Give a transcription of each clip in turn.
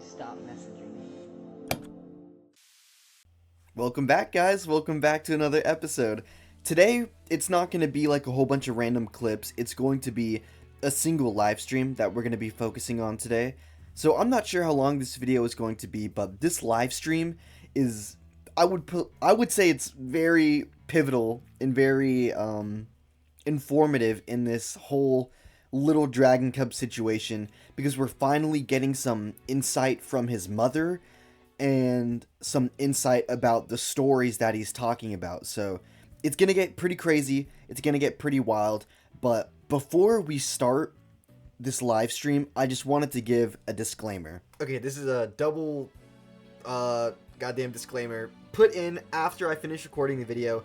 Stop messaging me. Welcome back, guys. Welcome back to another episode. Today, it's not going to be like a whole bunch of random clips. It's going to be a single live stream that we're going to be focusing on today. So I'm not sure how long this video is going to be, but this live stream is, I would say it's very pivotal and very informative in this whole LilDragonCub situation, because we're finally getting some insight from his mother and some insight about the stories that he's talking about. So it's gonna get pretty crazy, it's gonna get pretty wild, but before we start this live stream, I just wanted to give a disclaimer. Okay, this is a double goddamn disclaimer put in after I finish recording the video.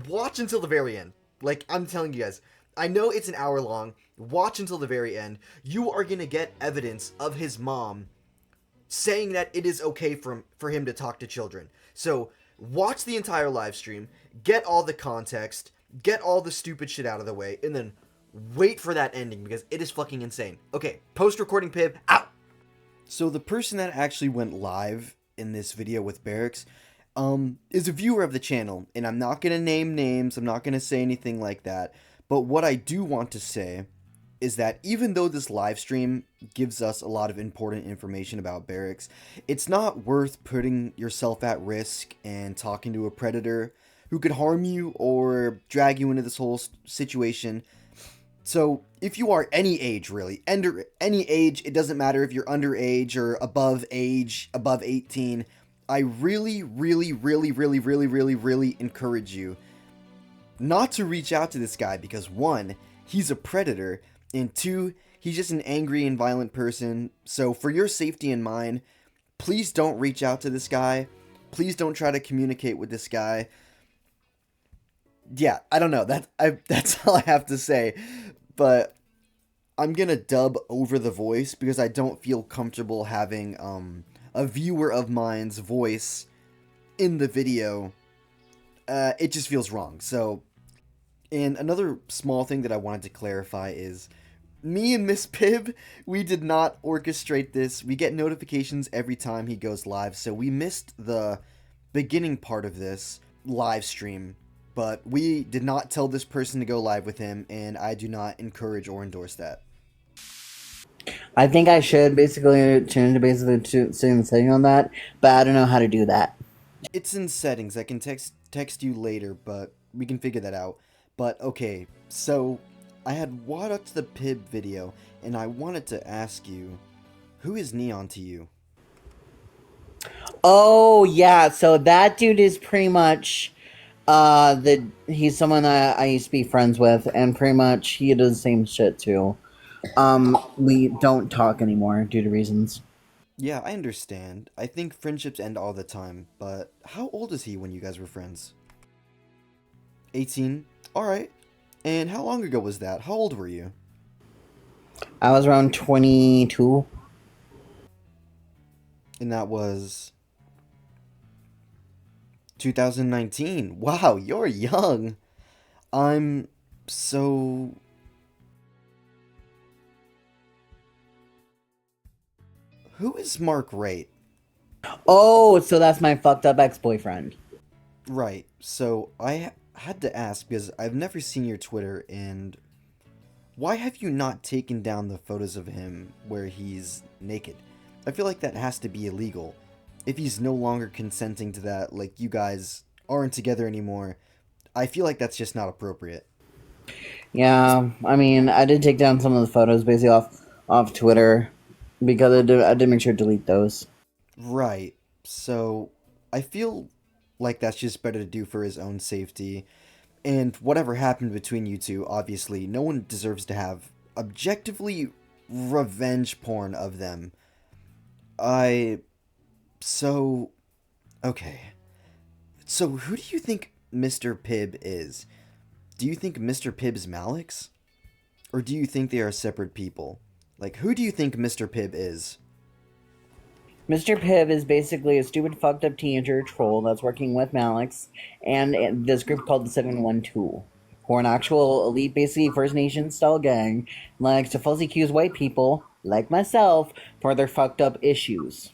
Watch until the very end. Like, I'm telling you guys, I know it's an hour long. Watch until the very end. You are gonna get evidence of his mom saying that it is okay for him to talk to children. So watch the entire live stream, get all the context, get all the stupid shit out of the way, and then wait for that ending, because it is fucking insane. Okay, post-recording Pib, out! So the person that actually went live in this video with Barracks is a viewer of the channel, and I'm not going to name names, I'm not going to say anything like that, but what I do want to say is that even though this live stream gives us a lot of important information about Barracks, it's not worth putting yourself at risk and talking to a predator who could harm you or drag you into this whole situation. So if you are any age, really, under any age, it doesn't matter if you're underage or above age, above 18, I really encourage you not to reach out to this guy, because one, he's a predator, and two, he's just an angry and violent person. So for your safety and mine, please don't reach out to this guy. Please don't try to communicate with this guy. Yeah, I don't know. That's all I have to say. But I'm gonna dub over the voice because I don't feel comfortable having a viewer of mine's voice in the video. It just feels wrong. So, and another small thing that I wanted to clarify is, me and Miss Pib, we did not orchestrate this. We get notifications every time he goes live, so we missed the beginning part of this live stream. But we did not tell this person to go live with him, and I do not encourage or endorse that. I think I should basically change to setting on that, but I don't know how to do that. It's in settings. I can text you later, but we can figure that out. But okay, so I had watched the Pib video, and I wanted to ask you, who is Neon to you? Oh yeah, so that dude is pretty much he's someone that I used to be friends with, and pretty much he does the same shit too. We don't talk anymore due to reasons. Yeah, I understand. I think friendships end all the time, but how old is he when you guys were friends? 18? Alright. And how long ago was that? How old were you? I was around 22. And that was 2019. Wow, you're young. I'm so... Who is Mark Wright? Oh, so that's my fucked up ex-boyfriend. Right, so I had to ask, because I've never seen your Twitter, and why have you not taken down the photos of him where he's naked? I feel like that has to be illegal. If he's no longer consenting to that, like you guys aren't together anymore, I feel like that's just not appropriate. Yeah, I mean, I did take down some of the photos basically off Twitter, because I did make sure to delete those. Right, so I feel like that's just better to do for his own safety. And whatever happened between you two, obviously, no one deserves to have objectively revenge porn of them. Okay. So who do you think Mr. Pib is? Do you think Mr. Pib's Malix? Or do you think they are separate people? Like, who do you think Mr. Pib is? Mr. Piv is basically a stupid, fucked up teenager troll that's working with Malix and this group called the 712. who are an actual elite, basically First Nation style gang, likes to falsely accuse white people, like myself, for their fucked up issues.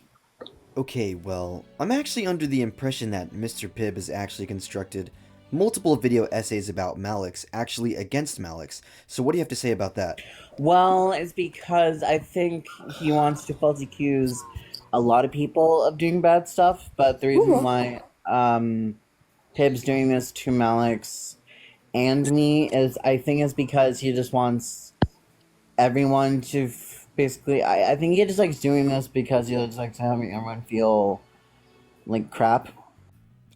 Okay, well, I'm actually under the impression that Mr. Pibb has actually constructed multiple video essays about Malix, actually against Malix. So what do you have to say about that? Well, it's because I think he wants to falsely accuse a lot of people of doing bad stuff, but the reason why Pibb's doing this to Malix and me is, I think, is because he just wants everyone to basically. I think he just likes doing this because he just likes having everyone feel like crap.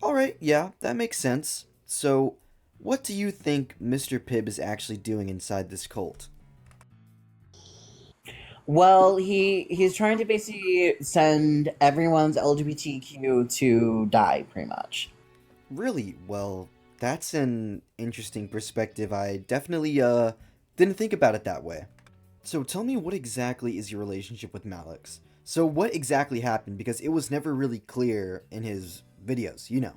Alright, yeah, that makes sense. So, what do you think Mr. Pibb is actually doing inside this cult? Well, he's trying to basically send everyone's LGBTQ to die, pretty much. Really? Well, that's an interesting perspective. I definitely, didn't think about it that way. So tell me, what exactly is your relationship with Malix? So what exactly happened? Because it was never really clear in his videos, you know.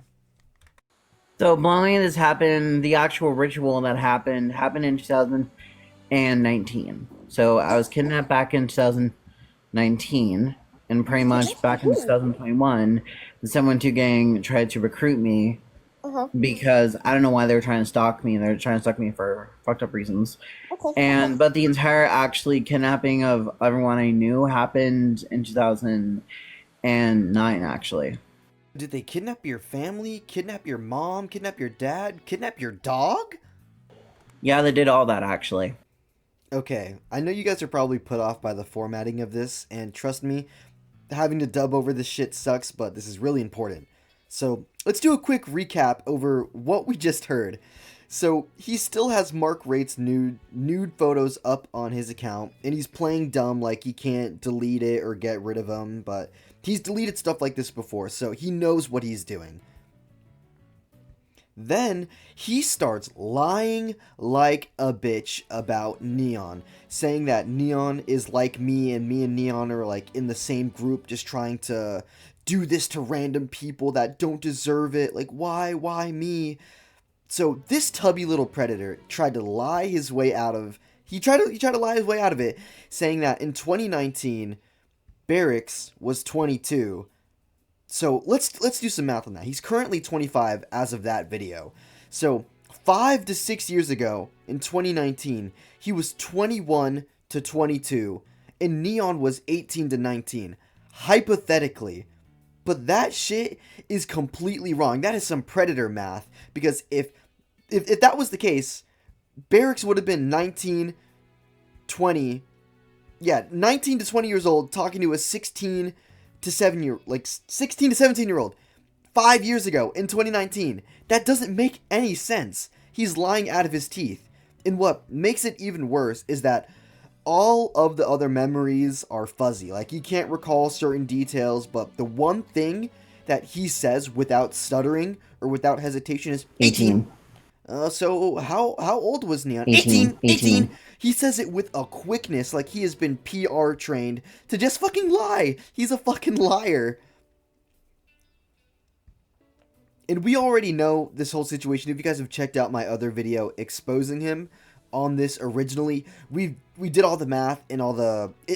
So, blowing this happened. The actual ritual that happened in 2019. So I was kidnapped back in 2019, and pretty much back in 2021, the 712 gang tried to recruit me because I don't know why they were trying to stalk me. They were trying to stalk me for fucked up reasons. But the entire actually kidnapping of everyone I knew happened in 2009, actually. Did they kidnap your family? Kidnap your mom? Kidnap your dad? Kidnap your dog? Yeah, they did all that, actually. Okay, I know you guys are probably put off by the formatting of this, and trust me, having to dub over this shit sucks, but this is really important. So, let's do a quick recap over what we just heard. So, he still has Mark Rate's nude photos up on his account, and he's playing dumb like he can't delete it or get rid of them, but he's deleted stuff like this before, so he knows what he's doing. Then he starts lying like a bitch about Neon, saying that Neon is like me and Neon are like in the same group, just trying to do this to random people that don't deserve it. Like, why me? So this tubby little predator tried to lie his way out of he tried to lie his way out of it, saying that in 2019 Barracks was 22. So let's do some math on that. He's currently 25 as of that video. So 5 to 6 years ago in 2019, he was 21 to 22, and Neon was 18 to 19. Hypothetically. But that shit is completely wrong. That is some predator math, because if that was the case, Barracks would have been 19, 20, 19 to 20 years old, talking to a 16 to 17 year old 5 years ago in 2019. That doesn't make any sense. He's lying out of his teeth. And what makes it even worse is that all of the other memories are fuzzy. Like, he can't recall certain details, but the one thing that he says without stuttering or without hesitation is 18. So how old was Neon? 18. He says it with a quickness, like he has been PR trained to just fucking lie. He's a fucking liar. And we already know this whole situation. If you guys have checked out my other video exposing him on this originally, we did all the math and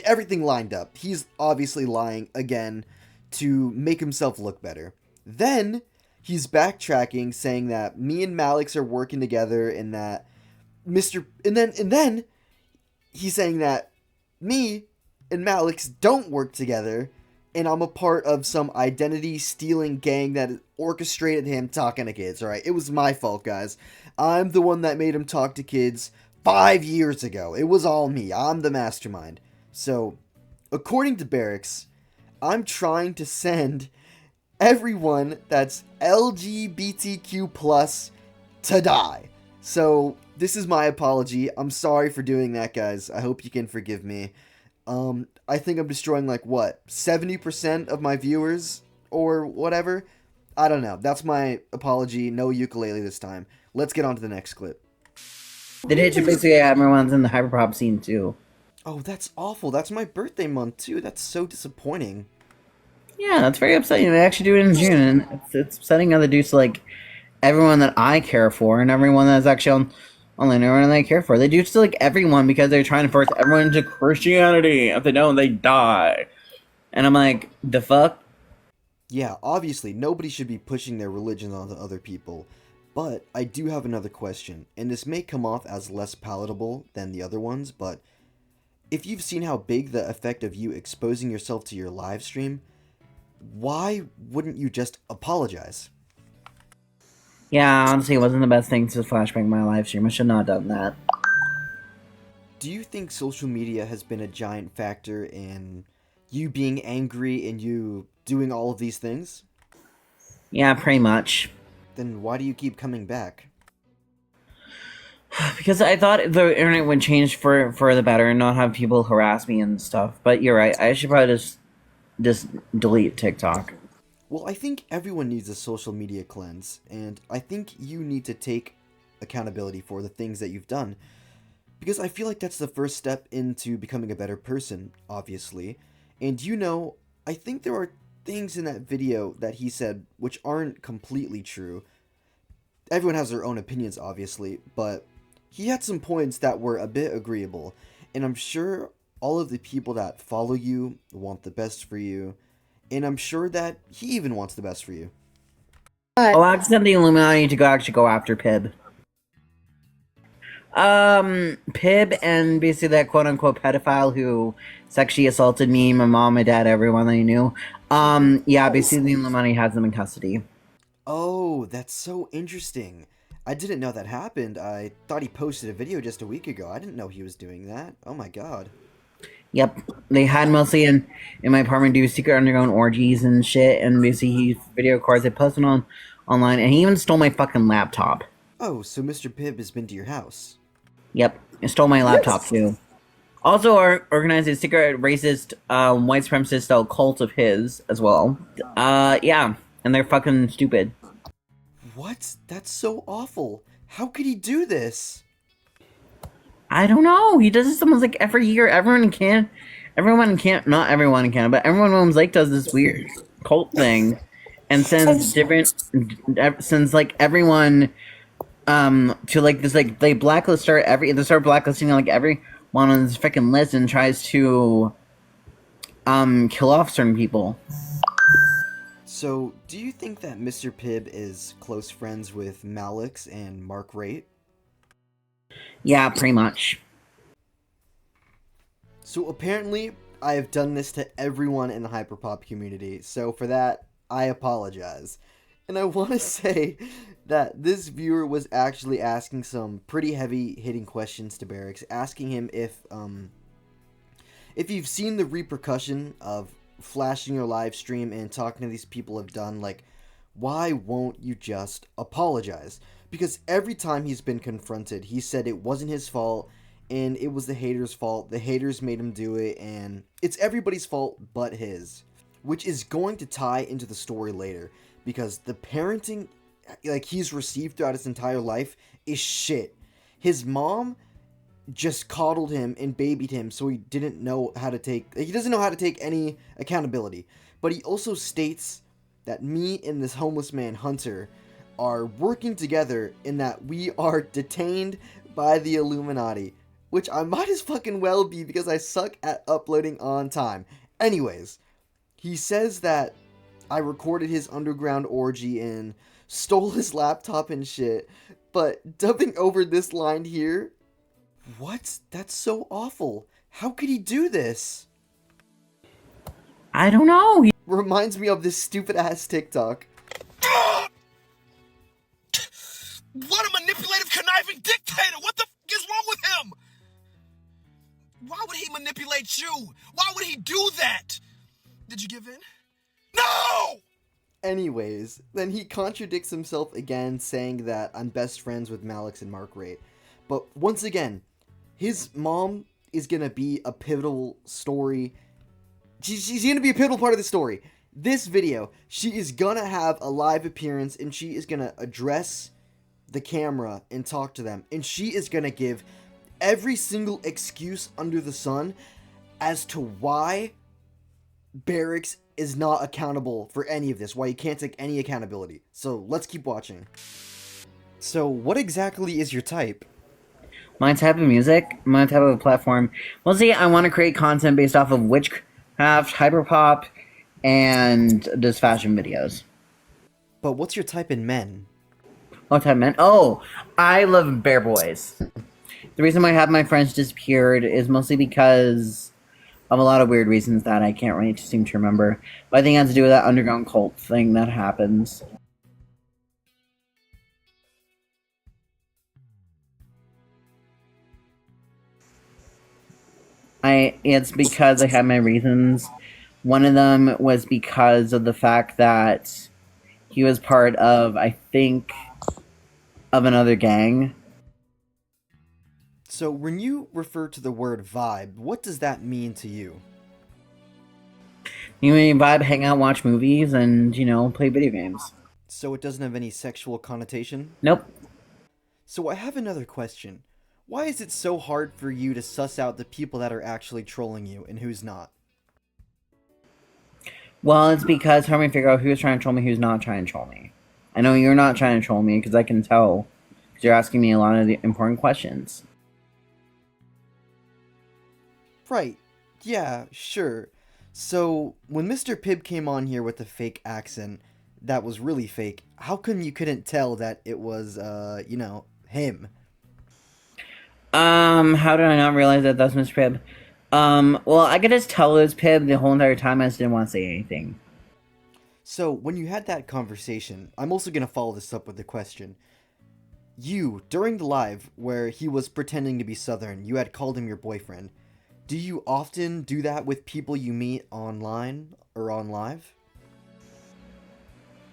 everything lined up. He's obviously lying again to make himself look better. Then he's backtracking, saying that me and Malix are working together, and that and then he's saying that me and Malix don't work together, and I'm a part of some identity stealing gang that orchestrated him talking to kids. All right, it was my fault, guys. I'm the one that made him talk to kids 5 years ago. It was all me. I'm the mastermind. So, according to Barracks, I'm trying to send everyone that's LGBTQ plus to die. So this is my apology. I'm sorry for doing that, guys. I hope you can forgive me. I think I'm destroying, like, what, 70% of my viewers or whatever? I don't know. That's my apology. No ukulele this time. Let's get on to the next clip. They did basically everyone's in the hyperpop scene too. Oh, that's awful. That's my birthday month too. That's so disappointing. Yeah, that's very upsetting. They actually do it in June, and it's upsetting how they do to, like, everyone that I care for and everyone that's actually on Only anyone they care for. They do it to like everyone because they're trying to force everyone into Christianity. If they don't, they die. And I'm like, the fuck? Yeah, obviously, nobody should be pushing their religion onto other people. But I do have another question, and this may come off as less palatable than the other ones, but if you've seen how big the effect of you exposing yourself to your live stream, why wouldn't you just apologize? Yeah, honestly, it wasn't the best thing to flashback my live stream. I should not have done that. Do you think social media has been a giant factor in you being angry and you doing all of these things? Yeah, pretty much. Then why do you keep coming back? Because I thought the internet would change for the better and not have people harass me and stuff. But you're right. I should probably just delete TikTok. Well, I think everyone needs a social media cleanse, and I think you need to take accountability for the things that you've done. Because I feel like that's the first step into becoming a better person, obviously. And I think there are things in that video that he said which aren't completely true. Everyone has their own opinions, obviously, but he had some points that were a bit agreeable. And I'm sure all of the people that follow you want the best for you. And I'm sure that he even wants the best for you. I'll ask the Illuminati to actually go after Pib. Pib and basically that quote-unquote pedophile who sexually assaulted me, my mom, my dad, everyone I knew. Yeah, basically the Illuminati has them in custody. Oh, that's so interesting. I didn't know that happened. I thought he posted a video just a week ago. I didn't know he was doing that. Oh my god. Yep, they had mostly in my apartment do secret underground orgies and shit, and basically he video records it, posted online, and he even stole my fucking laptop. Oh, so Mr. Pibb has been to your house. Yep, he stole my laptop too. Also, organized a secret racist white supremacist style cult of his as well. Yeah, and they're fucking stupid. What? That's so awful. How could he do this? I don't know. He does this almost like every year. Everyone in Canada, not everyone in Canada, but everyone in Williams Lake does this weird cult thing, and since like everyone, to like this like they start blacklisting like everyone on this freaking list and tries to, kill off certain people. So, do you think that Mr. Pibb is close friends with Malix and Mark Rate? Yeah, pretty much. So apparently, I have done this to everyone in the hyperpop community, so for that, I apologize. And I want to say that this viewer was actually asking some pretty heavy-hitting questions to Barracks, asking him if you've seen the repercussion of flashing your live stream and talking to these people have done, like, why won't you just apologize? Because every time he's been confronted, he said it wasn't his fault, and it was the haters' fault. The haters made him do it, and it's everybody's fault but his. Which is going to tie into the story later, because the parenting, like, he's received throughout his entire life is shit. His mom just coddled him and babied him, so he doesn't know how to take any accountability. But he also states that me and this homeless man, Hunter, are working together in that we are detained by the Illuminati, which I might as fucking well be because I suck at uploading on time. Anyways, he says that I recorded his underground orgy and stole his laptop and shit, but dubbing over this line here, what? That's so awful. How could he do this? I don't know. Reminds me of this stupid ass TikTok. What a manipulative, conniving dictator! What the f is wrong with him? Why would he manipulate you? Why would he do that? Did you give in? No! Anyways, then he contradicts himself again, saying that I'm best friends with Malix and Mark Rate. But once again, his mom is gonna be a pivotal story. She's gonna be a pivotal part of the story. This video, she is gonna have a live appearance, and she is gonna address the camera and talk to them, and she is gonna give every single excuse under the sun as to why Barracks is not accountable for any of this, why he can't take any accountability. So let's keep watching. So what exactly is your type? My type of music, my type of platform. Well, see, I want to create content based off of witchcraft, hyperpop, and just fashion videos. But what's your type in men? What type, man? Oh, I love bear boys. The reason why half my friends disappeared is mostly because of a lot of weird reasons that I can't really seem to remember. But I think it has to do with that underground cult thing that happens. It's because I had my reasons. One of them was because of the fact that he was part of, I think, of another gang. So when you refer to the word vibe, what does that mean to you? You know, vibe, hang out, watch movies, and play video games. So it doesn't have any sexual connotation? Nope. So I have another question. Why is it so hard for you to suss out the people that are actually trolling you and who's not? Well, it's because help me figure out who's trying to troll me, who's not trying to troll me. I know you're not trying to troll me because I can tell. Because you're asking me a lot of the important questions. Right. Yeah, sure. So, when Mr. Pibb came on here with a fake accent that was really fake, how come you couldn't tell that it was, him? How did I not realize that that's Mr. Pibb? Well, I could just tell it was Pibb the whole entire time. I just didn't want to say anything. So, when you had that conversation, I'm also gonna follow this up with a question. You, during the live where he was pretending to be Southern, you had called him your boyfriend. Do you often do that with people you meet online or on live?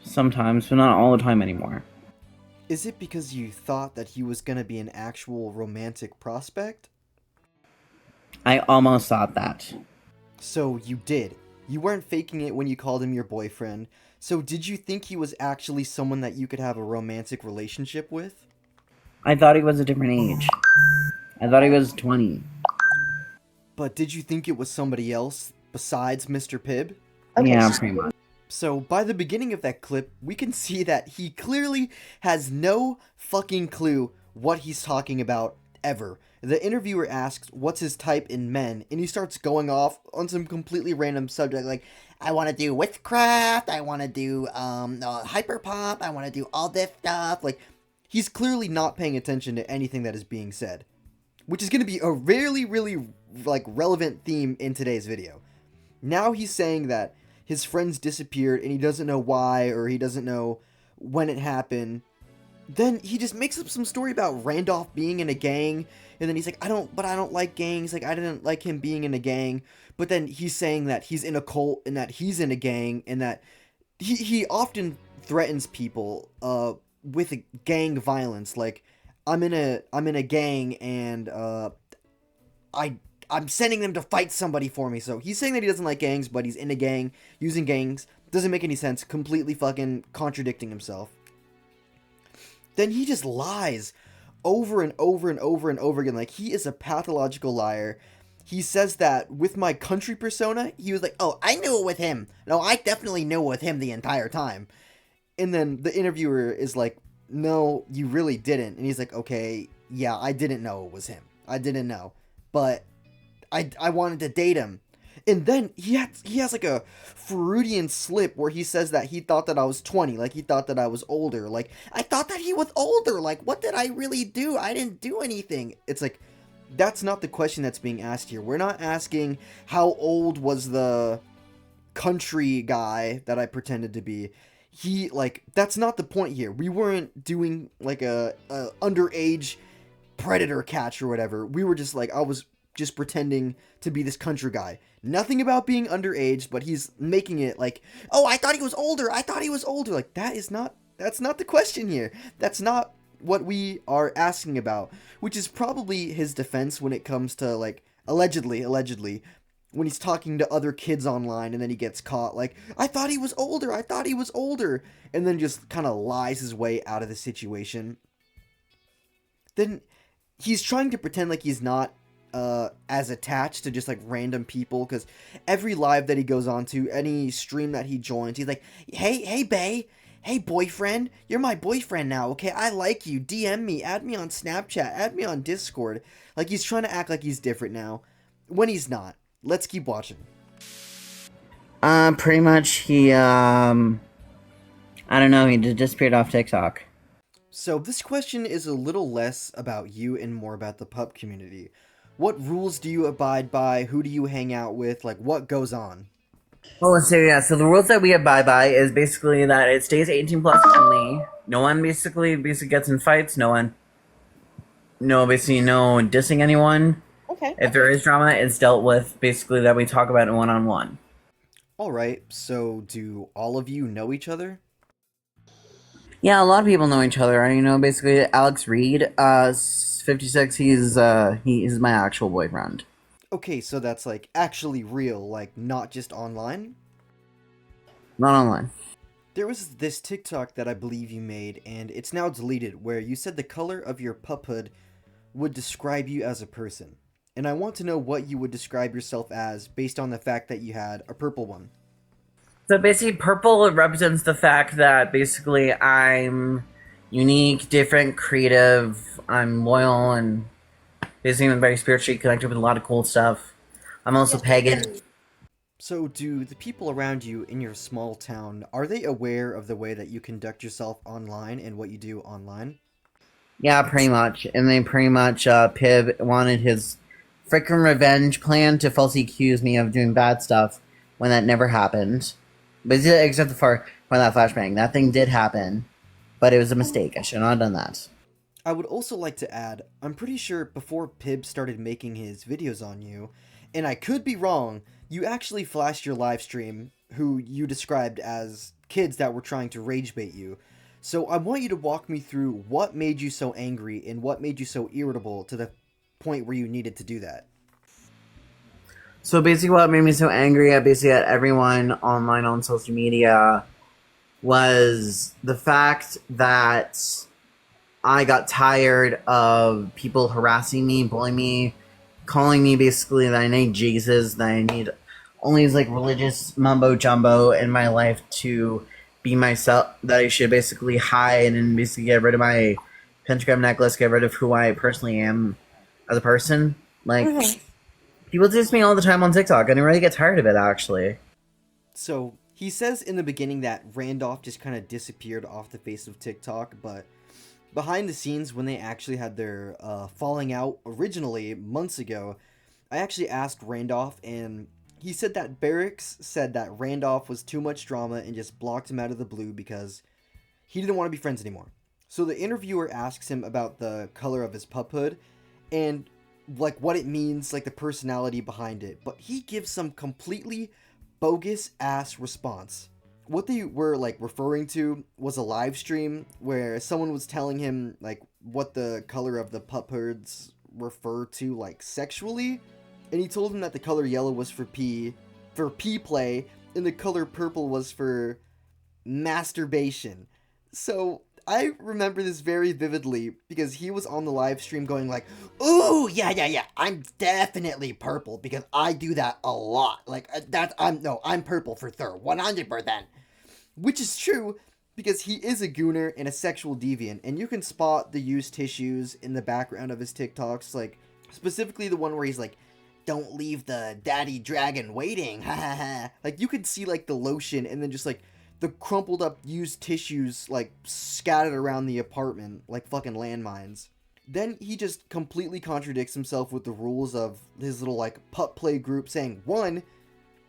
Sometimes, but not all the time anymore. Is it because you thought that he was gonna be an actual romantic prospect? I almost thought that. So you did. You weren't faking it when you called him your boyfriend. So did you think he was actually someone that you could have a romantic relationship with? I thought he was a different age. I thought he was 20. But did you think it was somebody else besides Mr. Pibb? Yeah, pretty much. So by the beginning of that clip, we can see that he clearly has no fucking clue what he's talking about ever. The interviewer asks what's his type in men, and he starts going off on some completely random subject like, I want to do witchcraft, I want to do hyperpop, I want to do all this stuff. Like, he's clearly not paying attention to anything that is being said, which is going to be a really, really relevant theme in today's video. Now he's saying that his friends disappeared and he doesn't know why, or he doesn't know when it happened. Then he just makes up some story about Randolph being in a gang, and then he's like, I don't like gangs, like I didn't like him being in a gang. But then he's saying that he's in a cult and that he's in a gang, and that he often threatens people with gang violence, like I'm in a gang and I'm sending them to fight somebody for me. So he's saying that he doesn't like gangs, but he's in a gang, using gangs. Doesn't make any sense. Completely fucking contradicting himself. Then he just lies over and over and over and over again. Like, he is a pathological liar. He says that with my country persona, he was like, oh, I knew it with him. No, I definitely knew it with him the entire time. And then the interviewer is like, no, you really didn't. And he's like, okay, yeah, I didn't know it was him. I didn't know. But I wanted to date him. And then he has like a Freudian slip where he says that he thought that I was 20, like he thought that I was older. Like, I thought that he was older. Like, what did I really do? I didn't do anything. It's like, that's not the question that's being asked here. We're not asking how old was the country guy that I pretended to be. That's not the point here. We weren't doing like a underage predator catch or whatever. We were just like, I was just pretending to be this country guy. Nothing about being underage, but he's making it like, oh, I thought he was older. I thought he was older. Like, that's not the question here. That's not what we are asking about, which is probably his defense when it comes to, like, allegedly, when he's talking to other kids online and then he gets caught, like, I thought he was older, and then just kind of lies his way out of the situation. Then he's trying to pretend like he's not as attached to just like random people, because every live that he goes on to, any stream that he joins, he's like, hey bae, hey boyfriend, you're my boyfriend now, okay? I like you. DM me, add me on Snapchat, add me on Discord. Like he's trying to act like he's different now, when he's not. Let's keep watching. Pretty much he, I don't know, he just disappeared off TikTok. So this question is a little less about you and more about the pup community. What rules do you abide by? Who do you hang out with? Like, what goes on? Well, so yeah, so the rules that we abide by is basically that it stays 18 plus only. No one basically gets in fights. Basically no dissing anyone. Okay. If there is drama, it's dealt with basically that we talk about it one-on-one. Alright, so do all of you know each other? Yeah, a lot of people know each other. Basically Alex Reed, 56. He's my actual boyfriend. Okay, so that's like actually real, like not just online? Not online. There was this TikTok that I believe you made, and it's now deleted, where you said the color of your puphood would describe you as a person. And I want to know what you would describe yourself as based on the fact that you had a purple one. So basically, purple represents the fact that basically I'm unique, different, creative. I'm loyal, and basically I'm very spiritually connected with a lot of cool stuff. I'm also pagan. So do the people around you in your small town, are they aware of the way that you conduct yourself online and what you do online? Yeah, pretty much. And they pretty much, Pib wanted his freaking revenge plan to falsely accuse me of doing bad stuff when that never happened. But except for that flashbang. That thing did happen, but it was a mistake. I should not have done that. I would also like to add, I'm pretty sure before Pib started making his videos on you, and I could be wrong, you actually flashed your live stream, who you described as kids that were trying to rage bait you. So I want you to walk me through what made you so angry and what made you so irritable to the point where you needed to do that. So basically what made me so angry at everyone online on social media was the fact that I got tired of people harassing me, bullying me, calling me basically that I need Jesus, that I need only like religious mumbo jumbo in my life to be myself, that I should basically hide and basically get rid of my pentagram necklace, get rid of who I personally am as a person. Like, people diss me all the time on TikTok, and I really get tired of it, actually. So he says in the beginning that Randolph just kind of disappeared off the face of TikTok, but behind the scenes, when they actually had their falling out originally months ago, I actually asked Randolph, and he said that Barracks said that Randolph was too much drama and just blocked him out of the blue because he didn't want to be friends anymore. So the interviewer asks him about the color of his puphood and like what it means, like the personality behind it, but he gives some completely bogus ass response. What they were like referring to was a live stream where someone was telling him like what the color of the puphoods refer to like sexually, and he told him that the color yellow was for pee play, and the color purple was for masturbation. So I remember this very vividly because he was on the live stream going like, "Ooh, yeah, I'm definitely purple because I do that a lot. Like I'm purple for sure, 100%." Which is true because he is a gooner and a sexual deviant, and you can spot the used tissues in the background of his TikToks, like specifically the one where he's like, "Don't leave the daddy dragon waiting." Ha ha ha. Like you could see like the lotion and then just like the crumpled up used tissues like scattered around the apartment like fucking landmines. Then he just completely contradicts himself with the rules of his little like pup play group, saying one,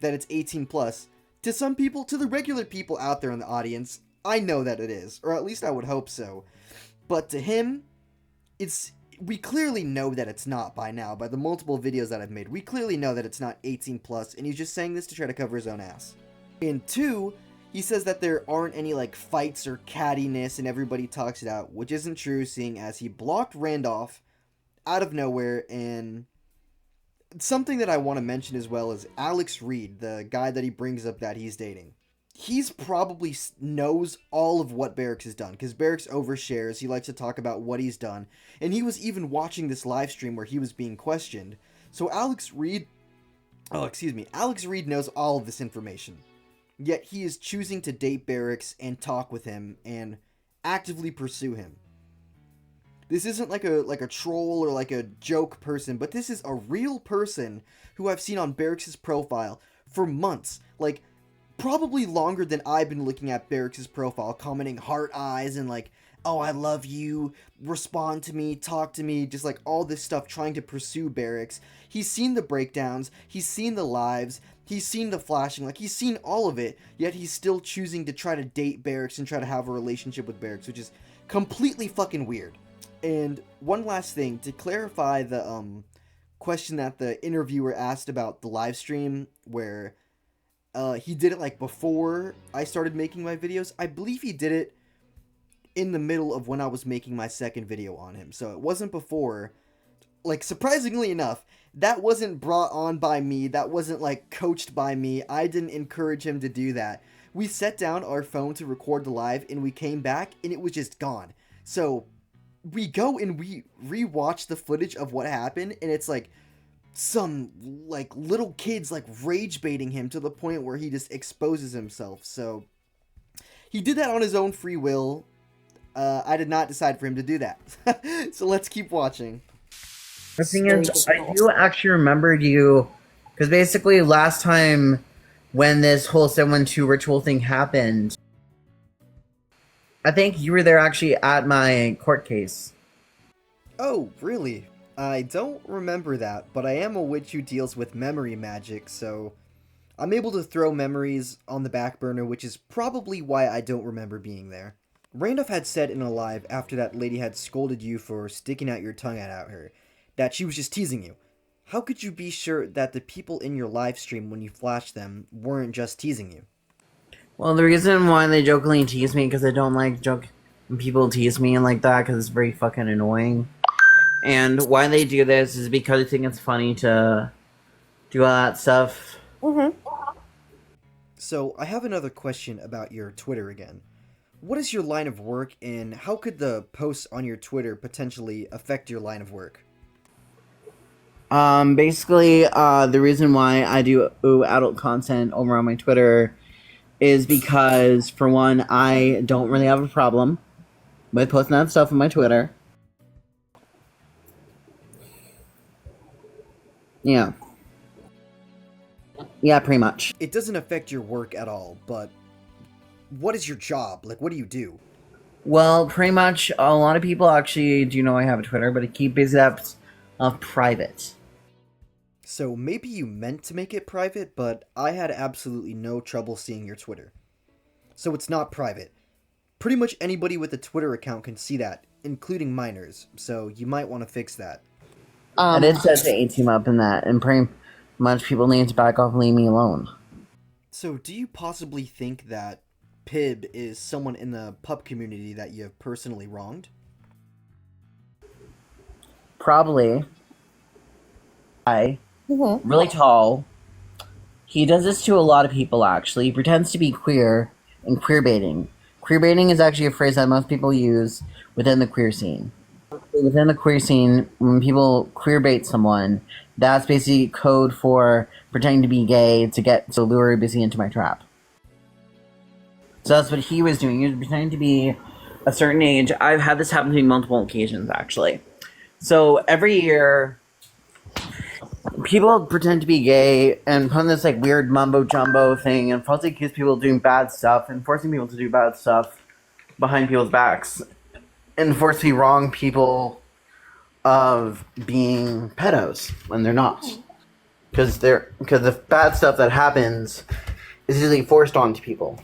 that it's 18 plus. To some people, to the regular people out there in the audience, I know that it is, or at least I would hope so. But to him, we clearly know that it's not by now, by the multiple videos that I've made. We clearly know that it's not 18 plus, and he's just saying this to try to cover his own ass. And two, he says that there aren't any like fights or cattiness and everybody talks it out, which isn't true, seeing as he blocked Randolph out of nowhere. And something that I want to mention as well is Alex Reed, the guy that he brings up that he's dating. He's probably knows all of what Barracks has done, because Barracks overshares. He likes to talk about what he's done, and he was even watching this live stream where he was being questioned. So Alex Reed knows all of this information. yet he is choosing to date Barracks and talk with him and actively pursue him. This isn't like a troll or like a joke person, but this is a real person who I've seen on Barracks' profile for months. Like, probably longer than I've been looking at Barracks' profile, commenting heart eyes and like, oh, I love you, respond to me, talk to me, just like all this stuff trying to pursue Barracks. He's seen the breakdowns, he's seen the lives, he's seen the flashing, like he's seen all of it, yet he's still choosing to try to date Barracks and try to have a relationship with Barracks, which is completely fucking weird. And one last thing, to clarify the question that the interviewer asked about the live stream, where he did it like before I started making my videos. I believe he did it in the middle of when I was making my second video on him. So it wasn't before. Like, surprisingly enough, that wasn't brought on by me. That wasn't like coached by me. I didn't encourage him to do that. We set down our phone to record the live and we came back and it was just gone. So we go and we rewatch the footage of what happened, and it's like some like little kids like rage baiting him to the point where he just exposes himself. So he did that on his own free will. I did not decide for him to do that. So let's keep watching. The thing is, I do actually remembered you, because basically last time when this whole 712 ritual thing happened, I think you were there actually at my court case. Oh, really? I don't remember that, but I am a witch who deals with memory magic, so I'm able to throw memories on the back burner, which is probably why I don't remember being there. Randolph had said in a live after that lady had scolded you for sticking out your tongue at her, that she was just teasing you. How could you be sure that the people in your live stream when you flashed them weren't just teasing you? Well, the reason why they jokingly tease me, because I don't like when people tease me and like that, because it's very fucking annoying. And why they do this is because I think it's funny to do all that stuff. So, I have another question about your Twitter again. What is your line of work, and how could the posts on your Twitter potentially affect your line of work? Basically, the reason why I do adult content over on my Twitter is because, for one, I don't really have a problem with posting that stuff on my Twitter. Yeah. Yeah, pretty much. It doesn't affect your work at all, but what is your job? Like, what do you do? Well, pretty much, a lot of people actually do know I have a Twitter, but I keep it private. So maybe you meant to make it private, but I had absolutely no trouble seeing your Twitter. So it's not private. Pretty much anybody with a Twitter account can see that, including minors, so you might want to fix that. I did set the A-team up in that, and pretty much people need to back off and leave me alone. So do you possibly think that Pib is someone in the pup community that you have personally wronged? Probably. Really tall. He does this to a lot of people, actually. He pretends to be queer and queerbaiting. Queerbaiting is actually a phrase that most people use within the queer scene. Within the queer scene, when people queerbait someone, that's basically code for pretending to be gay to lure busy into my trap. So that's what he was doing. He was pretending to be a certain age. I've had this happen to me multiple occasions, actually. So every year, people pretend to be gay and put on this like weird mumbo jumbo thing and falsely accuse people of doing bad stuff and forcing people to do bad stuff behind people's backs and forcefully wrong people of being pedos when they're not, because the bad stuff that happens is usually forced onto people.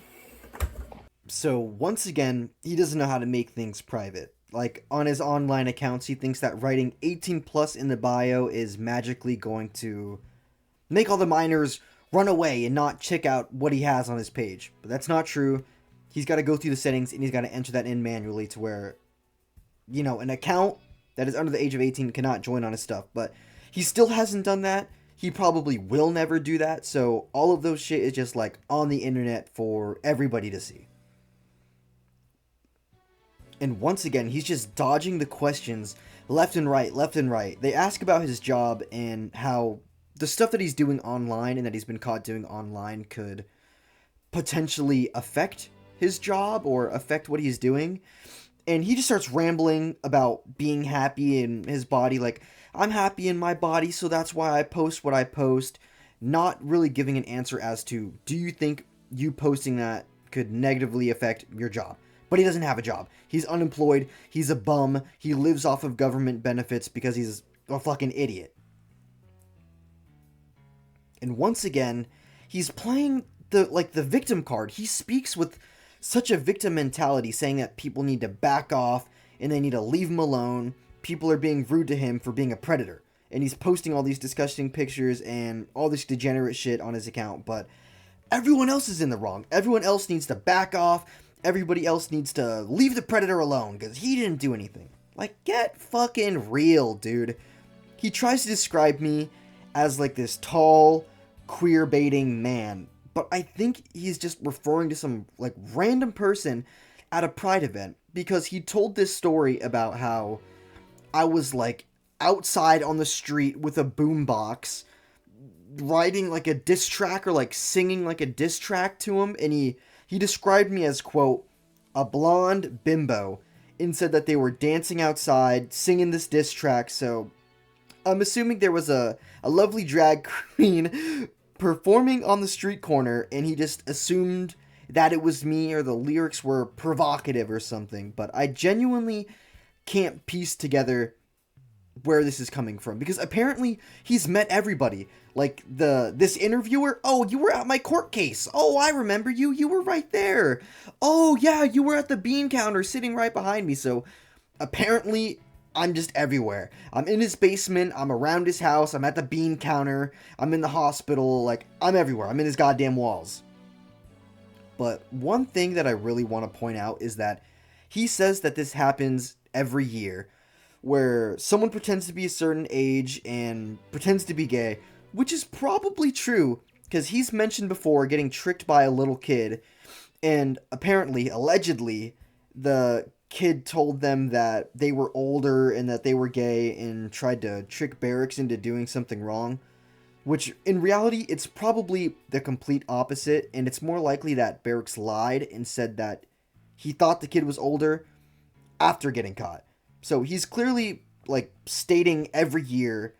So once again, he doesn't know how to make things private. Like, on his online accounts, he thinks that writing 18 plus in the bio is magically going to make all the minors run away and not check out what he has on his page. But that's not true. He's got to go through the settings and he's got to enter that in manually to where, you know, an account that is under the age of 18 cannot join on his stuff. But he still hasn't done that. He probably will never do that. So all of those shit is just like on the internet for everybody to see. And once again, he's just dodging the questions left and right, left and right. They ask about his job and how the stuff that he's doing online and that he's been caught doing online could potentially affect his job or affect what he's doing. And he just starts rambling about being happy in his body, like, I'm happy in my body, so that's why I post what I post, not really giving an answer as to, do you think you posting that could negatively affect your job? But he doesn't have a job. He's unemployed. He's a bum. He lives off of government benefits because he's a fucking idiot. And once again, he's playing the victim card. He speaks with such a victim mentality, saying that people need to back off and they need to leave him alone. People are being rude to him for being a predator. And he's posting all these disgusting pictures and all this degenerate shit on his account, but everyone else is in the wrong. Everyone else needs to back off. Everybody else needs to leave the predator alone because he didn't do anything. Like, get fucking real, dude. He tries to describe me as like this tall, queer baiting man, but I think he's just referring to some like random person at a pride event, because he told this story about how I was like outside on the street with a boombox writing like a diss track or like singing like a diss track to him, and he described me as, quote, a blonde bimbo, and said that they were dancing outside singing this diss track. So I'm assuming there was a lovely drag queen performing on the street corner, and he just assumed that it was me or the lyrics were provocative or something. But I genuinely can't piece together where this is coming from, because apparently he's met everybody. Like this interviewer, oh, you were at my court case. Oh, I remember you. You were right there. Oh, yeah, you were at the bean counter sitting right behind me. So apparently I'm just everywhere. I'm in his basement. I'm around his house. I'm at the bean counter. I'm in the hospital. Like, I'm everywhere. I'm in his goddamn walls. But one thing that I really want to point out is that he says that this happens every year, where someone pretends to be a certain age and pretends to be gay, which is probably true, because he's mentioned before getting tricked by a little kid, and apparently, allegedly, the kid told them that they were older and that they were gay and tried to trick Barracks into doing something wrong, which in reality, it's probably the complete opposite, and it's more likely that Barracks lied and said that he thought the kid was older after getting caught. So he's clearly, like, stating every year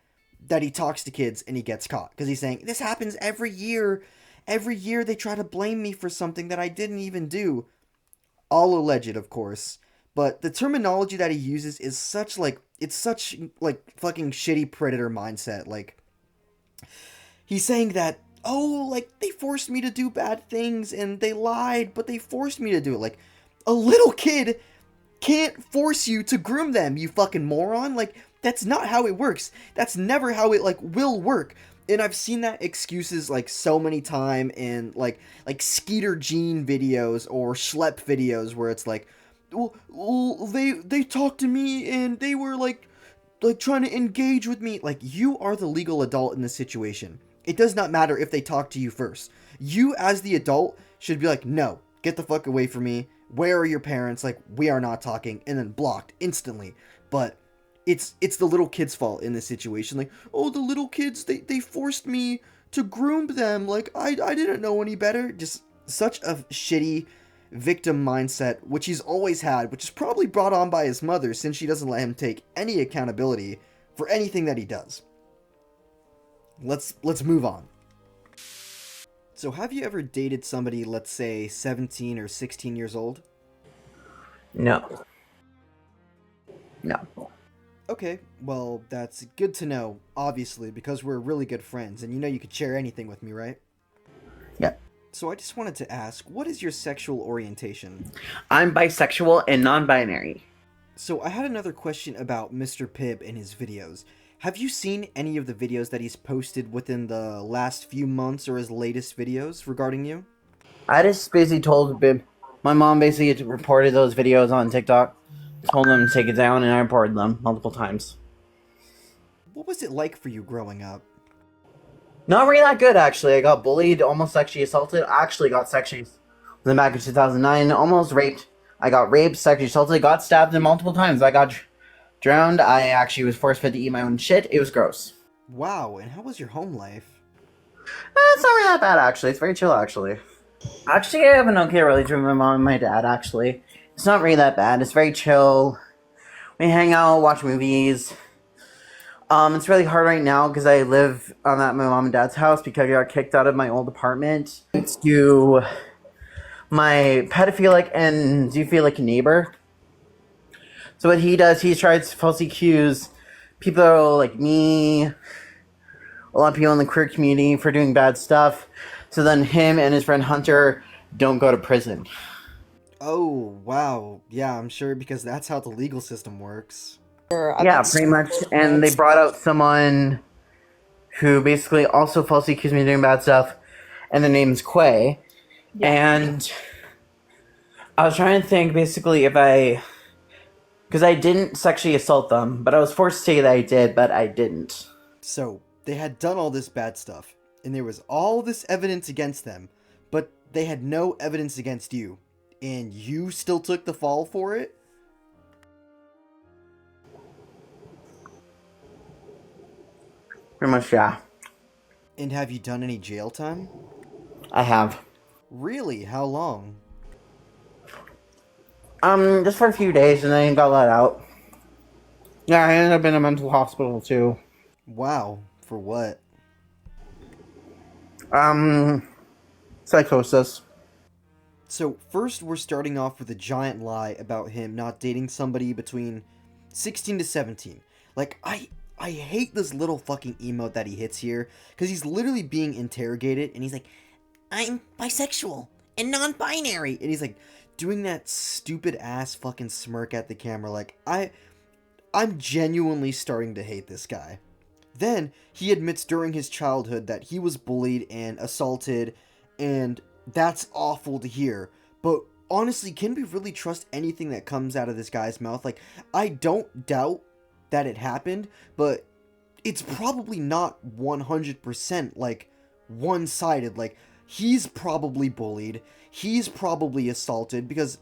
that he talks to kids and he gets caught. Because he's saying, this happens every year. Every year they try to blame me for something that I didn't even do. All alleged, of course. But the terminology that he uses is such, like, it's such, like, fucking shitty predator mindset. Like, he's saying that, oh, like, they forced me to do bad things and they lied, but they forced me to do it. Like, a little kid can't force you to groom them, you fucking moron. Like, that's not how it works. That's never how it, like, will work. And I've seen that excuses, like, so many times in, like Skeeter Jean videos or Schlep videos where it's like, well, they talked to me and they were, like trying to engage with me. Like, you are the legal adult in this situation. It does not matter if they talk to you first. You, as the adult, should be like, no, get the fuck away from me. Where are your parents? Like, we are not talking, and then blocked instantly. But it's the little kid's fault in this situation. Like, oh, the little kids, they forced me to groom them. Like, I didn't know any better. Just such a shitty victim mindset, which he's always had, which is probably brought on by his mother, since she doesn't let him take any accountability for anything that he does. Let's move on. So have you ever dated somebody, let's say, 17 or 16 years old? No. No. Okay, well, that's good to know, obviously, because we're really good friends, and you know you could share anything with me, right? Yeah. So I just wanted to ask, what is your sexual orientation? I'm bisexual and non-binary. So I had another question about Mr. Pibb and his videos. Have you seen any of the videos that he's posted within the last few months or his latest videos regarding you? I just basically told Bib, my mom basically reported those videos on TikTok, told them to take it down, and I reported them multiple times. What was it like for you growing up? Not really that good, actually. I got bullied, almost sexually assaulted. I actually got sexually then back in 2009, almost raped. I got raped, sexually assaulted, got stabbed multiple times. I got drowned. I actually was force-fed to eat my own shit. It was gross. Wow, and how was your home life? It's not really that bad, actually. It's very chill, actually. Actually, I have an okay relationship with my mom and my dad, actually. It's not really that bad. It's very chill. We hang out, watch movies. It's really hard right now because I live at my mom and dad's house because I got kicked out of my old apartment. Thanks to my pedophilic and zoophilic neighbor. So what he does, he tries to falsely accuse people like me, a lot of people in the queer community for doing bad stuff. So then him and his friend Hunter don't go to prison. Oh, wow. Yeah, I'm sure because that's how the legal system works. Yeah, pretty much. And they brought out someone who basically also falsely accused me of doing bad stuff, and the name's Quay. Yeah. And I was trying to think basically if because I didn't sexually assault them, but I was forced to say that I did, but I didn't. So, they had done all this bad stuff, and there was all this evidence against them, but they had no evidence against you, and you still took the fall for it? Pretty much, yeah. And have you done any jail time? I have. Really? How long? Just for a few days, and then got let out. Yeah, I ended up in a mental hospital, too. Wow. For what? Psychosis. So, first we're starting off with a giant lie about him not dating somebody between 16 to 17. Like, I hate this little fucking emote that he hits here, because he's literally being interrogated, and he's like, I'm bisexual and non-binary, and he's like doing that stupid ass fucking smirk at the camera. Like, I'm genuinely starting to hate this guy. Then he admits during his childhood that he was bullied and assaulted, and that's awful to hear. But honestly, can we really trust anything that comes out of this guy's mouth? Like, I don't doubt that it happened, but it's probably not 100% like one-sided. Like, he's probably bullied, he's probably assaulted, because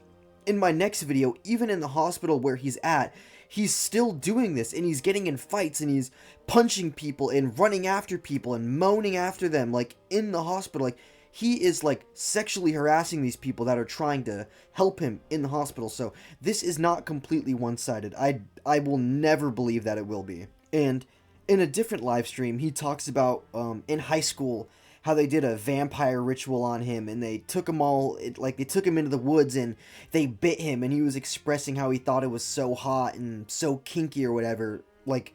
in my next video, even in the hospital where he's at, he's still doing this, and he's getting in fights, and he's punching people, and running after people, and moaning after them, like, in the hospital. Like, he is, like, sexually harassing these people that are trying to help him in the hospital. So, this is not completely one-sided. I will never believe that it will be. And in a different live stream, he talks about, in high school, how they did a vampire ritual on him, and they took him they took him into the woods, and they bit him, and he was expressing how he thought it was so hot and so kinky or whatever. Like,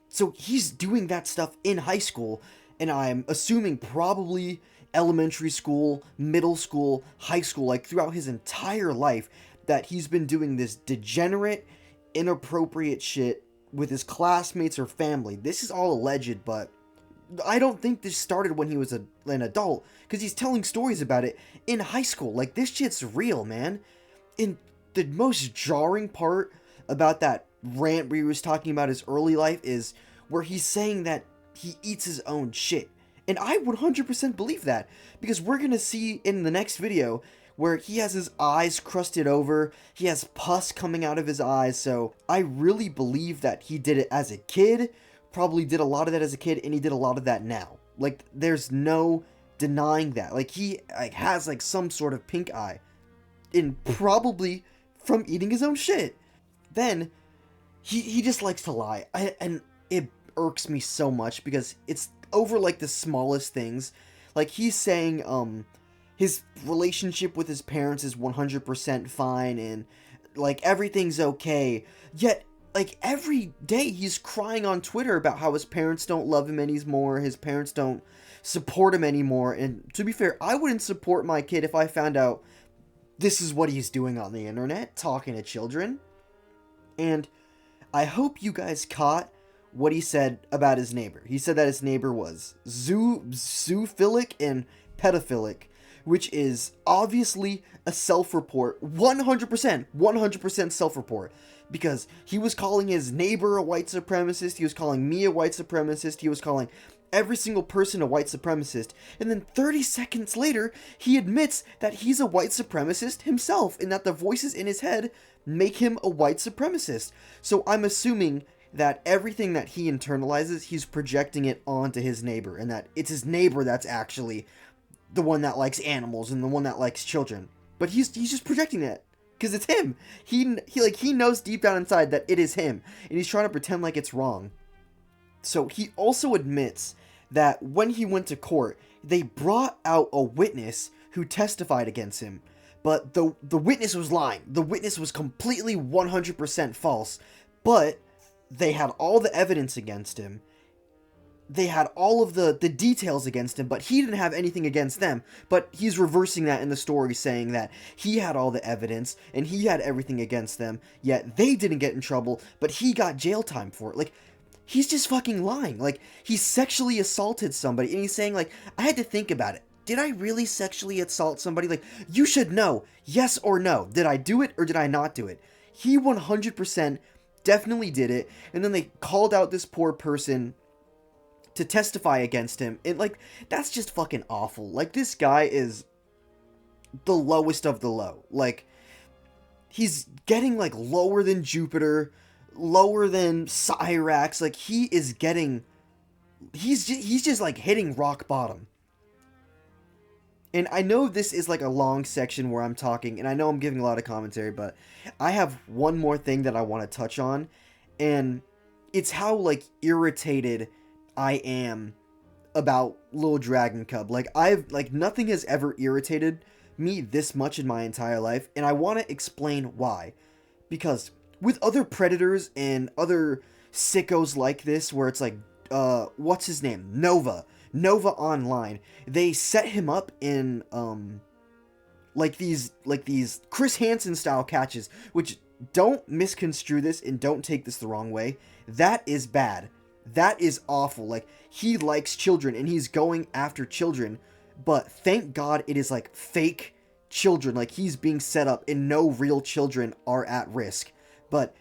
so he's doing that stuff in high school, and I'm assuming probably elementary school, middle school, high school, like throughout his entire life, that he's been doing this degenerate, inappropriate shit with his classmates or family. This is all alleged, but I don't think this started when he was an adult, because he's telling stories about it in high school. Like, this shit's real, man. And the most jarring part about that rant where he was talking about his early life is where he's saying that he eats his own shit. And I 100% believe that, because we're going to see in the next video where he has his eyes crusted over, he has pus coming out of his eyes. So I really believe that he did it as a kid, probably did a lot of that as a kid, and he did a lot of that now. Like, there's no denying that. Like, he has like some sort of pink eye, and probably from eating his own shit. Then he just likes to lie, and it irks me so much, because it's over like the smallest things. Like, he's saying his relationship with his parents is 100% fine, and like everything's okay, yet like every day he's crying on Twitter about how his parents don't love him anymore, his parents don't support him anymore. And to be fair, I wouldn't support my kid if I found out this is what he's doing on the internet, talking to children. And I hope you guys caught what he said about his neighbor. He said that his neighbor was zoophilic and pedophilic, which is obviously a self-report, 100% self-report, because he was calling his neighbor a white supremacist, he was calling me a white supremacist, he was calling every single person a white supremacist, and then 30 seconds later, he admits that he's a white supremacist himself, and that the voices in his head make him a white supremacist. So I'm assuming that everything that he internalizes, he's projecting it onto his neighbor, and that it's his neighbor that's actually the one that likes animals and the one that likes children. But he's just projecting that because it's him. He knows deep down inside that it is him, and he's trying to pretend like it's wrong. So he also admits that when he went to court, they brought out a witness who testified against him. But the witness was lying. The witness was completely 100% false. But they had all the evidence against him. They had all of the details against him, but he didn't have anything against them. But he's reversing that in the story, saying that he had all the evidence and he had everything against them, yet they didn't get in trouble, but he got jail time for it. Like, he's just fucking lying. Like, he sexually assaulted somebody, and he's saying, like, I had to think about it. Did I really sexually assault somebody? Like, you should know, yes or no. Did I do it or did I not do it? He 100% definitely did it, and then they called out this poor person to testify against him, and, like, that's just fucking awful. Like, this guy is the lowest of the low. Like, he's getting, like, lower than Jupiter, lower than Cyrax. Like, he is getting, he's just like hitting rock bottom. And I know this is like a long section where I'm talking, and I know I'm giving a lot of commentary, but I have one more thing that I want to touch on, and it's how, like, irritated I am about LilDragonCub. Like, nothing has ever irritated me this much in my entire life, and I want to explain why. Because with other predators and other sickos like this, where it's like, what's his name? Nova Online, they set him up in, like these Chris Hansen style catches, which, don't misconstrue this and don't take this the wrong way. That is bad. That is awful. Like, he likes children and he's going after children, but thank God it is like fake children. Like, he's being set up and no real children are at risk. But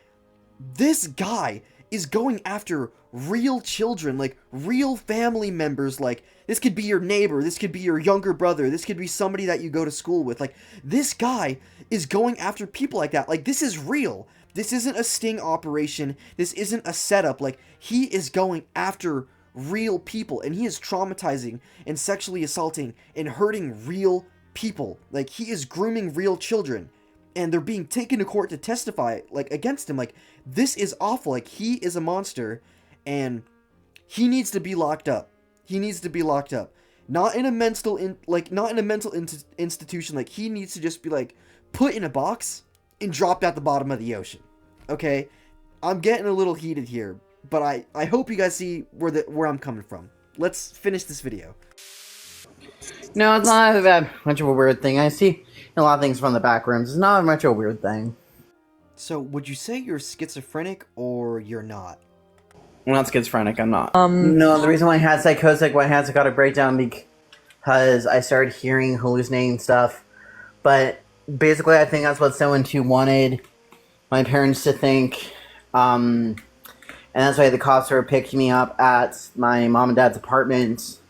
this guy is going after real children, like real family members. Like, this could be your neighbor, this could be your younger brother, this could be somebody that you go to school with. Like, this guy is going after people like that. Like, this is real. This isn't a sting operation. This isn't a setup. Like, he is going after real people, and he is traumatizing and sexually assaulting and hurting real people. Like, he is grooming real children, and they're being taken to court to testify, like, against him. Like, this is awful. Like, he is a monster, and he needs to be locked up. He needs to be locked up. Not in a mental institution. Like, he needs to just be, like, put in a box and dropped at the bottom of the ocean. Okay? I'm getting a little heated here, but I hope you guys see where I'm coming from. Let's finish this video. No, it's not that much of a weird thing. I see a lot of things from the back rooms. It's not much of a weird thing. So, would you say you're schizophrenic or you're not? I'm not schizophrenic, I'm not. No, the reason why I had psychosis, why I had psychotic breakdown, because I started hearing hallucinating stuff. But basically, I think that's what someone too wanted my parents to think. And that's why the cops were picking me up at my mom and dad's apartment,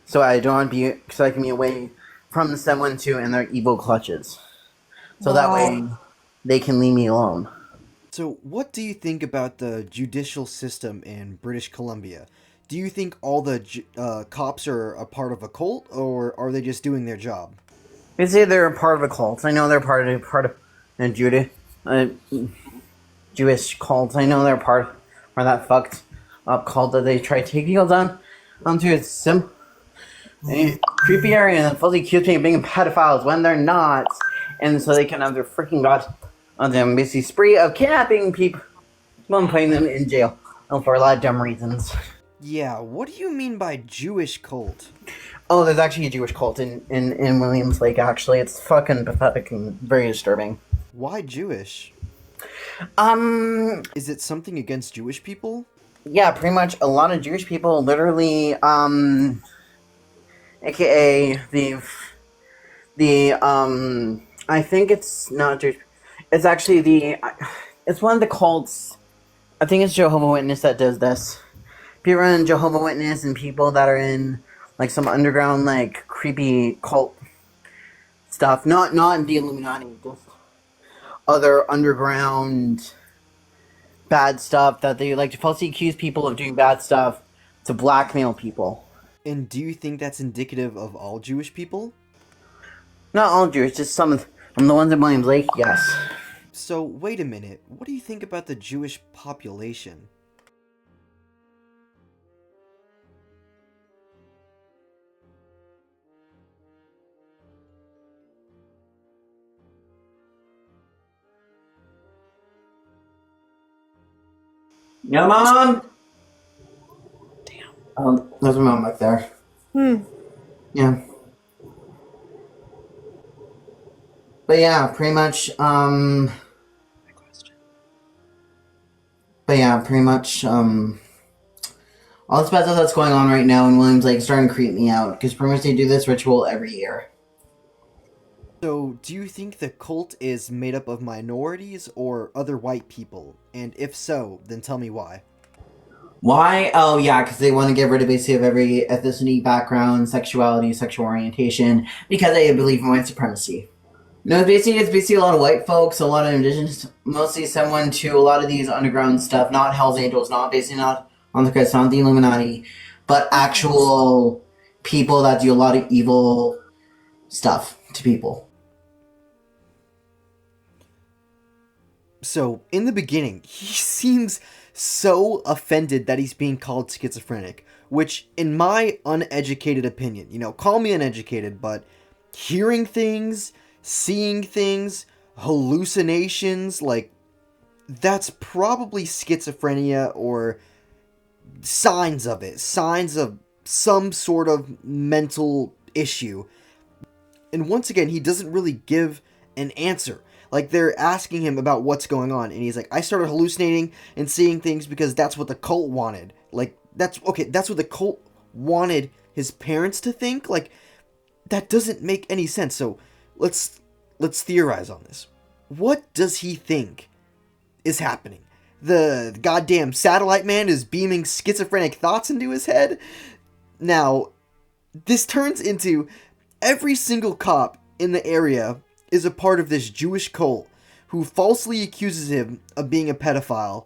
so I can be away from someone too in their evil clutches. So that way they can leave me alone. So, what do you think about the judicial system in British Columbia? Do you think all the cops are a part of a cult, or are they just doing their job? They say they're a part of a cult. I know they're part of a Jewish cult. I know they're part of that fucked up cult that they try to take people down onto a creepy area and falsely accuse me of being pedophiles when they're not, and so they can have their freaking god on them basically spree of kidnapping people and putting them in jail for a lot of dumb reasons. Yeah, what do you mean by Jewish cult? Oh, there's actually a Jewish cult in Williams Lake, actually. It's fucking pathetic and very disturbing. Why Jewish? Is it something against Jewish people? Yeah, pretty much a lot of Jewish people literally, aka I think it's not Jewish. It's actually it's one of the cults. I think it's Jehovah's Witness that does this. People in Jehovah's Witness and people that are in, like, some underground, like, creepy cult stuff. Not the Illuminati, just other underground bad stuff that they like to falsely accuse people of doing bad stuff to blackmail people. And do you think that's indicative of all Jewish people? Not all Jews, just some of the ones in Williams Lake, yes. So, wait a minute, what do you think about the Jewish population? Yeah, Mom? Damn. Oh, there's my mom back there. Yeah. But yeah, pretty much, all this bad stuff that's going on right now in Williams Lake is starting to creep me out, because pretty much they do this ritual every year. So, do you think the cult is made up of minorities or other white people? And if so, then tell me why. Why? Oh yeah, because they want to get rid of basically of every ethnicity, background, sexuality, sexual orientation, because they believe in white supremacy. No, it's basically a lot of white folks, a lot of indigenous, mostly someone to a lot of these underground stuff, not Hell's Angels, not on the Crest, not the Illuminati, but actual people that do a lot of evil stuff to people. So, in the beginning, he seems so offended that he's being called schizophrenic, which, in my uneducated opinion, call me uneducated, but hearing things, seeing things, hallucinations, that's probably schizophrenia or signs of it, signs of some sort of mental issue. And once again, he doesn't really give an answer. They're asking him about what's going on, and he's like, I started hallucinating and seeing things because that's what the cult wanted. That's what the cult wanted his parents to think? That doesn't make any sense. So, let's theorize on this. What does he think is happening? The goddamn satellite man is beaming schizophrenic thoughts into his head? Now, this turns into every single cop in the area is a part of this Jewish cult who falsely accuses him of being a pedophile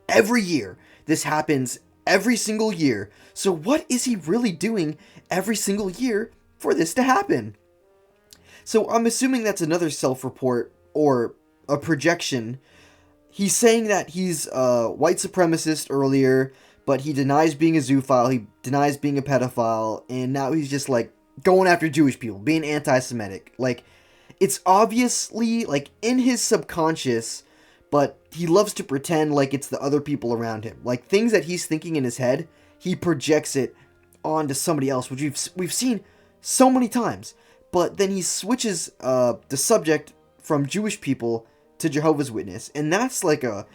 every year. This happens every single year. So what is he really doing every single year for this to happen? So I'm assuming that's another self-report or a projection. He's saying that he's a white supremacist earlier, but he denies being a zoophile, he denies being a pedophile, and now he's just going after Jewish people, being anti-Semitic. It's obviously, in his subconscious, but he loves to pretend like it's the other people around him. Things that he's thinking in his head, he projects it onto somebody else, which we've seen so many times. But then he switches the subject from Jewish people to Jehovah's Witness, and that's a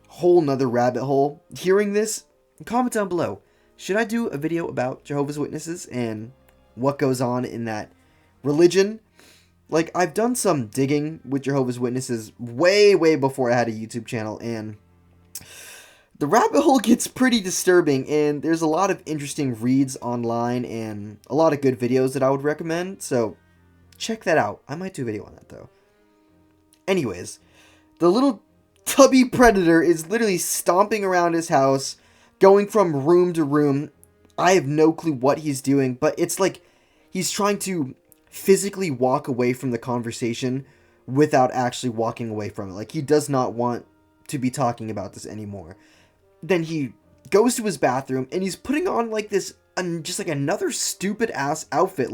whole nother rabbit hole. Hearing this, comment down below. Should I do a video about Jehovah's Witnesses and what goes on in that religion? I've done some digging with Jehovah's Witnesses way, way before I had a YouTube channel, and the rabbit hole gets pretty disturbing, and there's a lot of interesting reads online and a lot of good videos that I would recommend, so check that out. I might do a video on that, though. Anyways, the little tubby predator is literally stomping around his house, going from room to room. I have no clue what he's doing, but it's he's trying to physically walk away from the conversation without actually walking away from it. He does not want to be talking about this anymore. Then he goes to his bathroom and he's putting on this just another stupid ass outfit.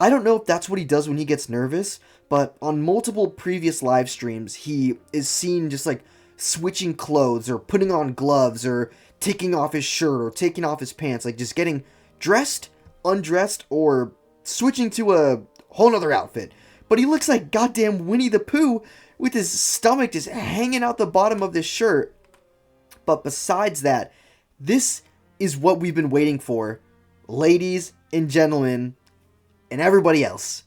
I don't know if that's what he does when he gets nervous, but on multiple previous live streams he is seen just switching clothes or putting on gloves or taking off his shirt or taking off his pants, just getting dressed, undressed, or switching to a whole nother outfit. But he looks like goddamn Winnie the Pooh with his stomach just hanging out the bottom of this shirt. But besides that, this is what we've been waiting for, ladies and gentlemen, and everybody else.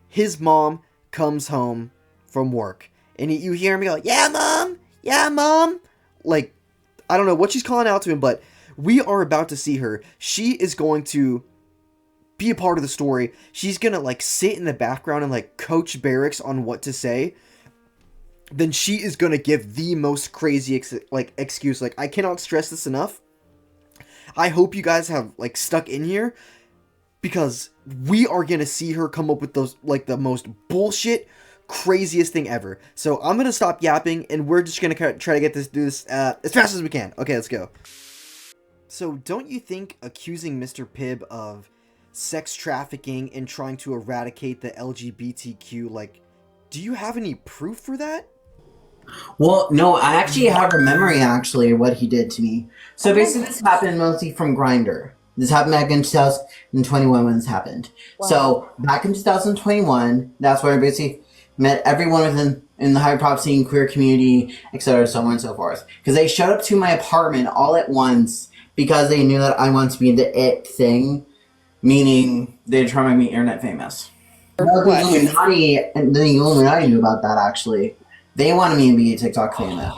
His mom comes home from work, and you hear him go, yeah, mom, yeah, mom. I don't know what she's calling out to him, but we are about to see her. She is going to be a part of the story. She's gonna sit in the background and coach Barracks on what to say. Then she is gonna give the most crazy excuse. I cannot stress this enough. I hope you guys have like stuck in here, because we are gonna see her come up with those like the most bullshit, craziest thing ever. So I'm gonna stop yapping, and we're just gonna try to do this as fast as we can. Okay, let's go. So don't you think accusing Mr. Pibb of sex trafficking and trying to eradicate the LGBTQ, like, do you have any proof for that? Well, no, I actually have a memory, actually, of what he did to me. So basically, this happened mostly from Grindr. This happened back in 2021 when this happened. Wow. So back in 2021, that's where I basically met everyone within in the high prop scene, queer community, etc., so on and so forth. Because they showed up to my apartment all at once because they knew that I wanted to be the it thing, meaning they're trying to make me internet famous. Well, the Illuminati knew about that, actually. They wanted me to be a TikTok famous.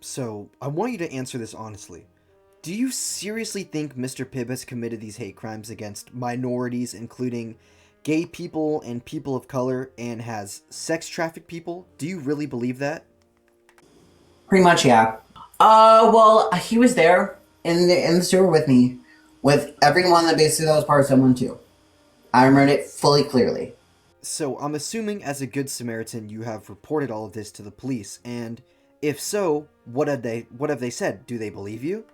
So, I want you to answer this honestly. Do you seriously think Mr. Pibb has committed these hate crimes against minorities, including gay people and people of color, and has sex trafficked people? Do you really believe that? Pretty much, yeah. Well, he was there in the sewer with me, with everyone that basically was part of someone too. I remembered it fully clearly. So, I'm assuming as a good Samaritan you have reported all of this to the police, and if so, what have they said? Do they believe you?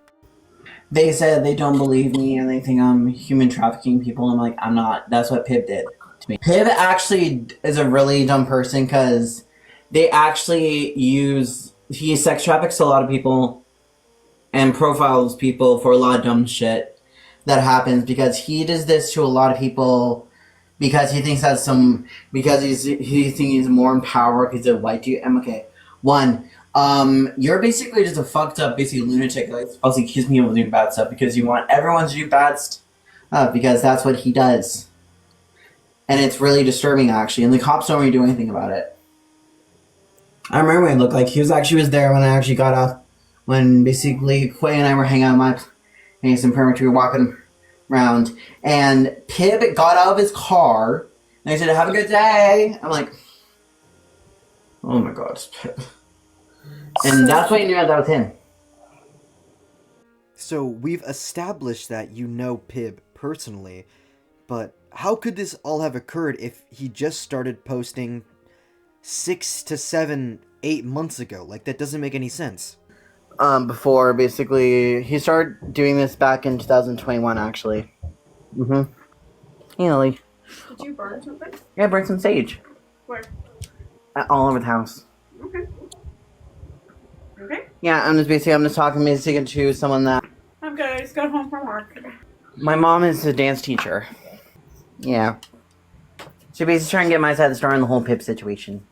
They said they don't believe me and they think I'm human trafficking people. I'm like, I'm not. That's what Pibb did to me. Pibb actually is a really dumb person because they actually he sex traffics a lot of people and profiles people for a lot of dumb shit that happens because he does this to a lot of people because he thinks that's because he thinks he's more empowered because he's a white dude. I'm okay. One, you're basically just a fucked up, basically lunatic. Like, also accuse me of doing bad stuff because you want everyone to do bad stuff because that's what he does. And it's really disturbing, actually. And the cops don't really do anything about it. I remember what he looked like. He was there when I actually got up. When basically Quay and I were hanging out in my place and pretty much we were walking around. And Pibb got out of his car and he said, "Have a good day." I'm like, oh my god, it's Pibb. And that's why you knew that was him. So we've established that you know Pibb personally, but how could this all have occurred if he just started posting 6 to 7, 8 months ago? Like, that doesn't make any sense. Before, basically, he started doing this back in 2021, actually. Mm-hmm. You know, like... Did you burn something? Yeah, burn some sage. Where? All over the house. Okay. Okay. Yeah, I'm just talking basically to someone that... Okay, I just got home from work. My mom is a dance teacher. Yeah. She basically trying to get my side of the story on the whole Pibb situation.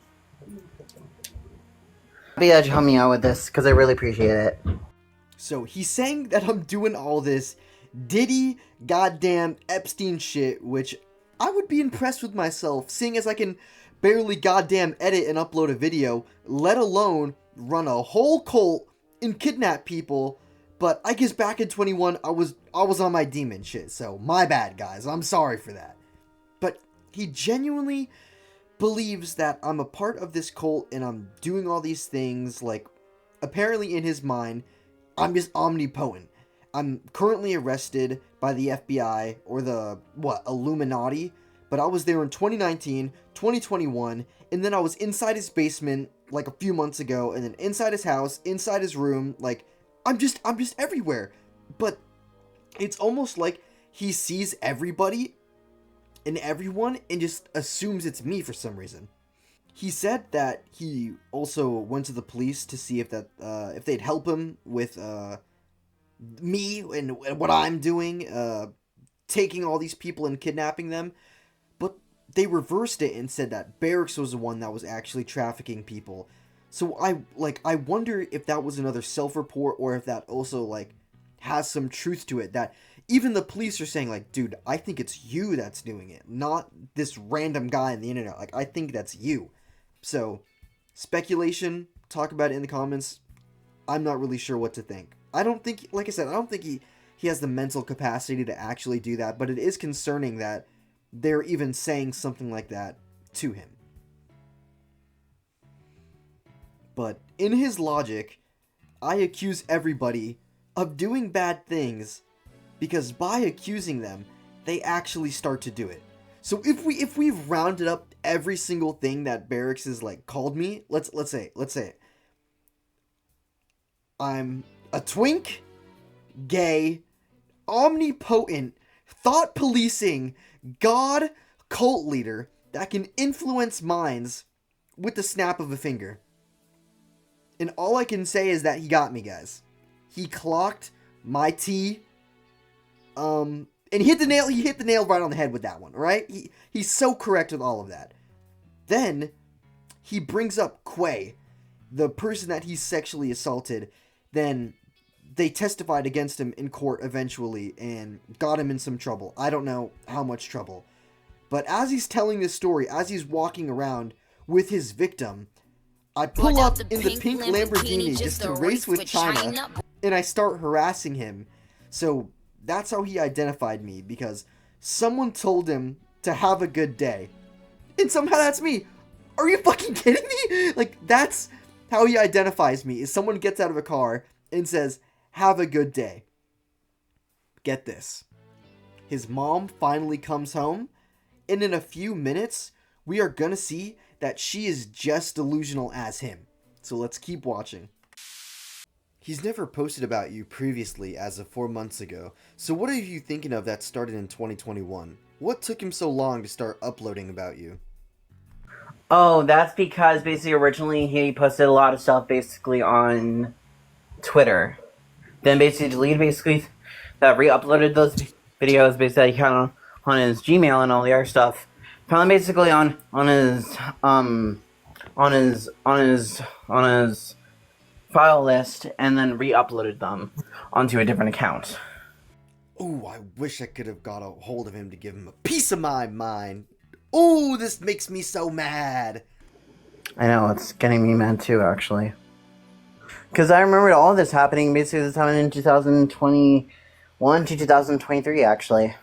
Happy that you helped me out with this, because I really appreciate it. So he's saying that I'm doing all this Diddy goddamn Epstein shit, which I would be impressed with myself, seeing as I can barely goddamn edit and upload a video, let alone run a whole cult and kidnap people. But I guess back in 21, I was on my demon shit, so my bad, guys. I'm sorry for that. But he genuinely believes that I'm a part of this cult and I'm doing all these things. Like, apparently in his mind, I'm just omnipotent. I'm currently arrested by the FBI or the, Illuminati. But I was there in 2019, 2021, and then I was inside his basement like a few months ago, and then inside his house, inside his room. Like, I'm just everywhere. But it's almost like he sees everybody and everyone and just assumes it's me for some reason. He said that he also went to the police to see if they'd help him with me and what I'm doing, taking all these people and kidnapping them. But they reversed it and said that Barracks was the one that was actually trafficking people. So I wonder if that was another self-report or if that also like has some truth to it, that even the police are saying like, dude, I think it's you that's doing it, not this random guy on the internet. Like, I think that's you. So, speculation, talk about it in the comments. I'm not really sure what to think. I don't think, like I said, I don't think he has the mental capacity to actually do that, but it is concerning that they're even saying something like that to him. But in his logic, I accuse everybody of doing bad things, because by accusing them, they actually start to do it. So if we've rounded up every single thing that Barracks has like called me, let's say I'm a twink, gay, omnipotent, thought policing, god cult leader that can influence minds with the snap of a finger. And all I can say is that he got me, guys. He clocked my T. And he hit the nail right on the head with that one, right? He's so correct with all of that. Then he brings up Quay, the person that he sexually assaulted. Then they testified against him in court eventually and got him in some trouble. I don't know how much trouble. But as he's telling this story, as he's walking around with his victim, I pull up in the pink Lamborghini just to race with China, and I start harassing him. So that's how he identified me, because someone told him to have a good day. And somehow that's me. Are you fucking kidding me? Like, that's how he identifies me, is someone gets out of a car and says, have a good day. Get this. His mom finally comes home, and in a few minutes, we are gonna see that she is just delusional as him. So let's keep watching. He's never posted about you previously as of 4 months ago, so what are you thinking of that started in 2021? What took him so long to start uploading about you? Oh, that's because basically originally he posted a lot of stuff basically on Twitter. Then basically deleted that re-uploaded those videos basically kind of on his Gmail and all the other stuff. Found them basically on his file list, and then re-uploaded them onto a different account. Ooh, I wish I could have got a hold of him to give him a piece of my mind. Ooh, this makes me so mad. I know, it's getting me mad too, actually. Because I remember all this happening, basically this happened in 2021 to 2023, actually.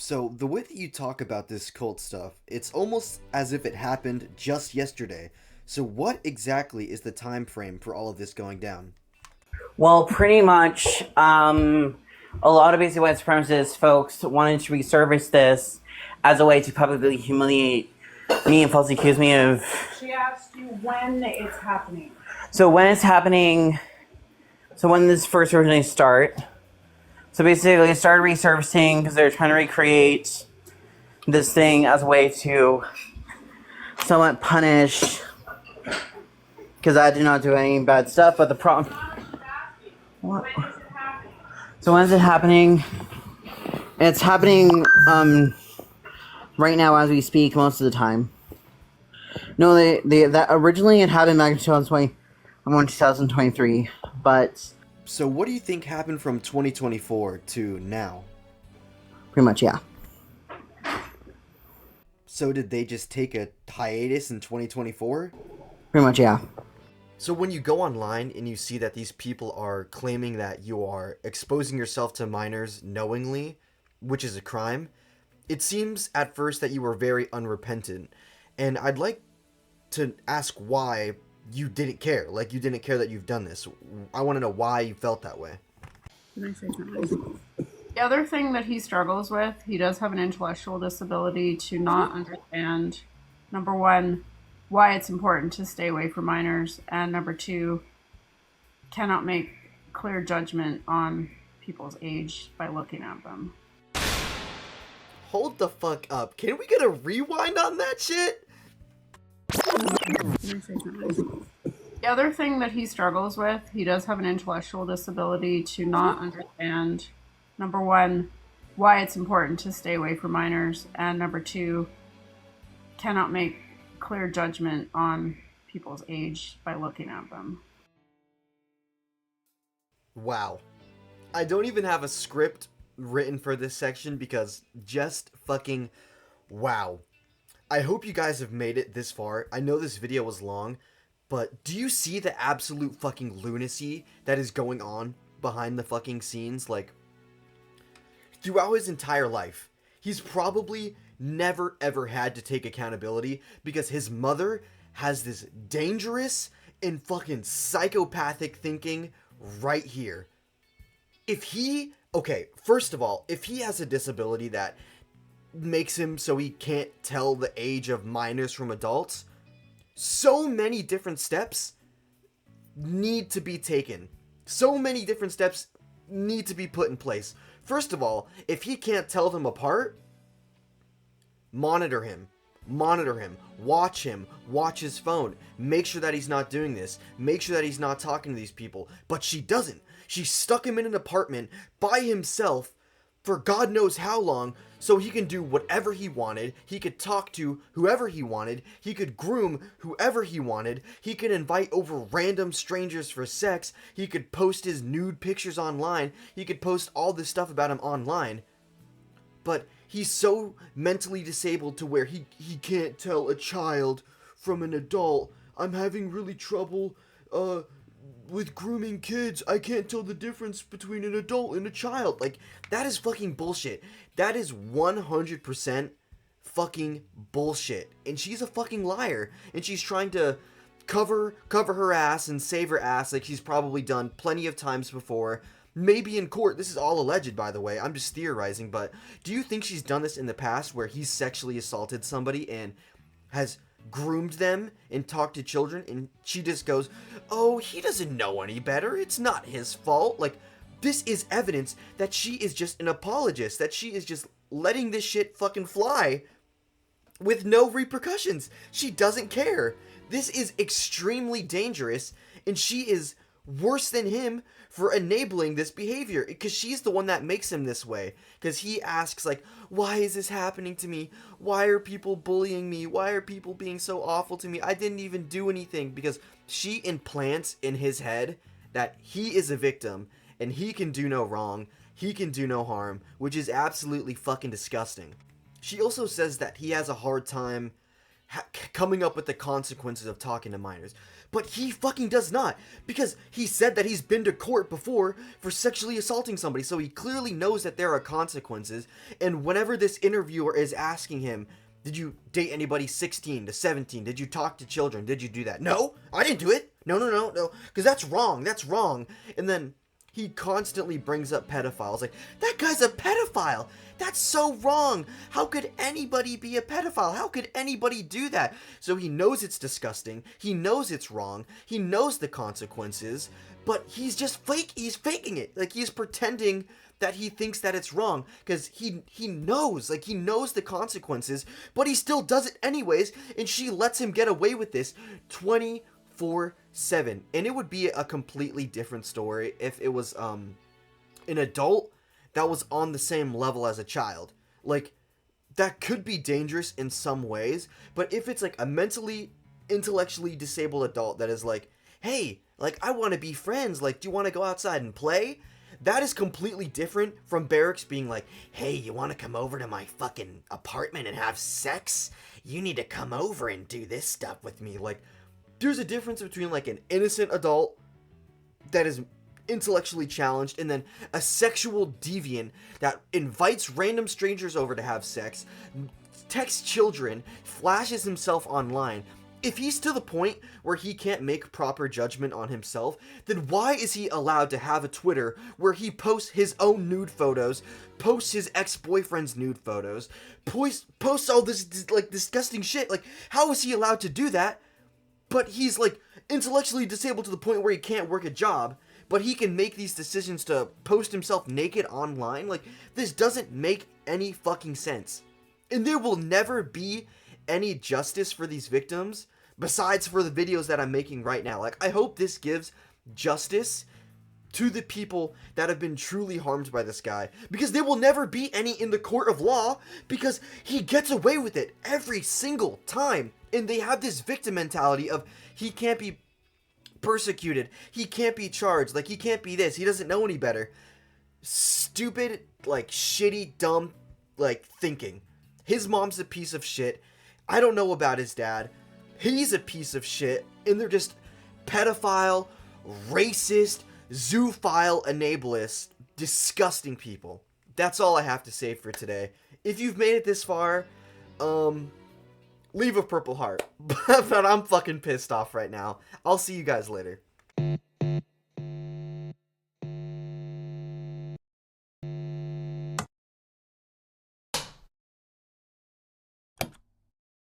So, the way that you talk about this cult stuff, it's almost as if it happened just yesterday. So what exactly is the time frame for all of this going down? Well, pretty much, a lot of basically white supremacist folks wanted to resurface this as a way to publicly humiliate me and falsely accuse me of... She asked you when it's happening. So when it's happening... So when this first originally start... So basically, it started resurfacing because they're trying to recreate this thing as a way to somewhat punish, because I did not do any bad stuff, but the problem... What? So when is it happening? It's happening right now as we speak most of the time. No, that originally it happened back in 2020, 2023, but... So what do you think happened from 2024 to now? Pretty much, yeah. So did they just take a hiatus in 2024? Pretty much, yeah. So when you go online and you see that these people are claiming that you are exposing yourself to minors knowingly, which is a crime, it seems at first that you were very unrepentant. And I'd like to ask why you didn't care. Like, you didn't care that you've done this. I want to know why you felt that way. Can I say something? The other thing that he struggles with, he does have an intellectual disability to not understand, number one, why it's important to stay away from minors, and number two, cannot make clear judgment on people's age by looking at them. Hold the fuck up. Can we get a rewind on that shit? Can I say something? The other thing that he struggles with, he does have an intellectual disability to not understand, number one, why it's important to stay away from minors, and number two, cannot make clear judgment on people's age by looking at them. Wow. I don't even have a script written for this section because just fucking wow. I hope you guys have made it this far. I know this video was long, but do you see the absolute fucking lunacy that is going on behind the fucking scenes? Like, throughout his entire life, he's probably never ever had to take accountability because his mother has this dangerous and fucking psychopathic thinking right here. if he, okay, first of all, if he has a disability that makes him so he can't tell the age of minors from adults, so many different steps need to be taken. So many different steps need to be put in place. First of all, if he can't tell them apart, monitor him. Monitor him. Watch him. Watch his phone. Make sure that he's not doing this. Make sure that he's not talking to these people. But she doesn't. She stuck him in an apartment by himself for God knows how long, so he can do whatever he wanted. He could talk to whoever he wanted. He could groom whoever he wanted. He could invite over random strangers for sex. He could post his nude pictures online. He could post all this stuff about him online. But he's so mentally disabled to where he can't tell a child from an adult. I'm having really trouble with grooming kids. I can't tell the difference between an adult and a child. Like, that is fucking bullshit. That is 100% fucking bullshit. And she's a fucking liar. And she's trying to cover her ass and save her ass like she's probably done plenty of times before. Maybe in court. This is all alleged, by the way. I'm just theorizing. But do you think she's done this in the past where he's sexually assaulted somebody and has groomed them and talked to children, and she just goes, oh, he doesn't know any better, it's not his fault? Like, this is evidence that she is just an apologist, that she is just letting this shit fucking fly with no repercussions. She doesn't care. This is extremely dangerous, and she is worse than him for enabling this behavior, because she's the one that makes him this way. Because he asks, like, why is this happening to me? Why are people bullying me? Why are people being so awful to me? I didn't even do anything. Because she implants in his head that he is a victim and he can do no wrong, he can do no harm, which is absolutely fucking disgusting. She also says that he has a hard time coming up with the consequences of talking to minors. But he fucking does not, because he said that he's been to court before for sexually assaulting somebody, so he clearly knows that there are consequences. And whenever this interviewer is asking him, did you date anybody 16 to 17? Did you talk to children? Did you do that? No, I didn't do it. No, because that's wrong. And then he constantly brings up pedophiles. Like, that guy's a pedophile. That's so wrong. How could anybody be a pedophile? How could anybody do that? So he knows it's disgusting. He knows it's wrong. He knows the consequences. But he's just fake. He's faking it. Like, he's pretending that he thinks that it's wrong. Because he knows. Like, he knows the consequences. But he still does it anyways. And she lets him get away with this 24/7. And it would be a completely different story if it was an adult that was on the same level as a child. Like, that could be dangerous in some ways, but if it's like a mentally, intellectually disabled adult that is like, hey, like, I want to be friends, like, do you want to go outside and play? That is completely different from Barracks being like, hey, you want to come over to my fucking apartment and have sex? You need to come over and do this stuff with me. Like, there's a difference between, like, an innocent adult that is intellectually challenged and then a sexual deviant that invites random strangers over to have sex, texts children, flashes himself online. If he's to the point where he can't make proper judgment on himself, then why is he allowed to have a Twitter where he posts his own nude photos, posts his ex-boyfriend's nude photos, posts all this, like, disgusting shit? Like, how is he allowed to do that? But he's, like, intellectually disabled to the point where he can't work a job, but he can make these decisions to post himself naked online? Like, this doesn't make any fucking sense. And there will never be any justice for these victims besides for the videos that I'm making right now. Like, I hope this gives justice to the people that have been truly harmed by this guy, because there will never be any in the court of law, because he gets away with it every single time. And they have this victim mentality of, he can't be persecuted, he can't be charged, like, he can't be this, he doesn't know any better. Stupid, like, shitty, dumb, like, thinking. His mom's a piece of shit. I don't know about his dad. He's a piece of shit. And they're just pedophile, racist, zoophile, enablist, disgusting people. That's all I have to say for today. If you've made it this far, leave a purple heart. But I'm fucking pissed off right now. I'll see you guys later.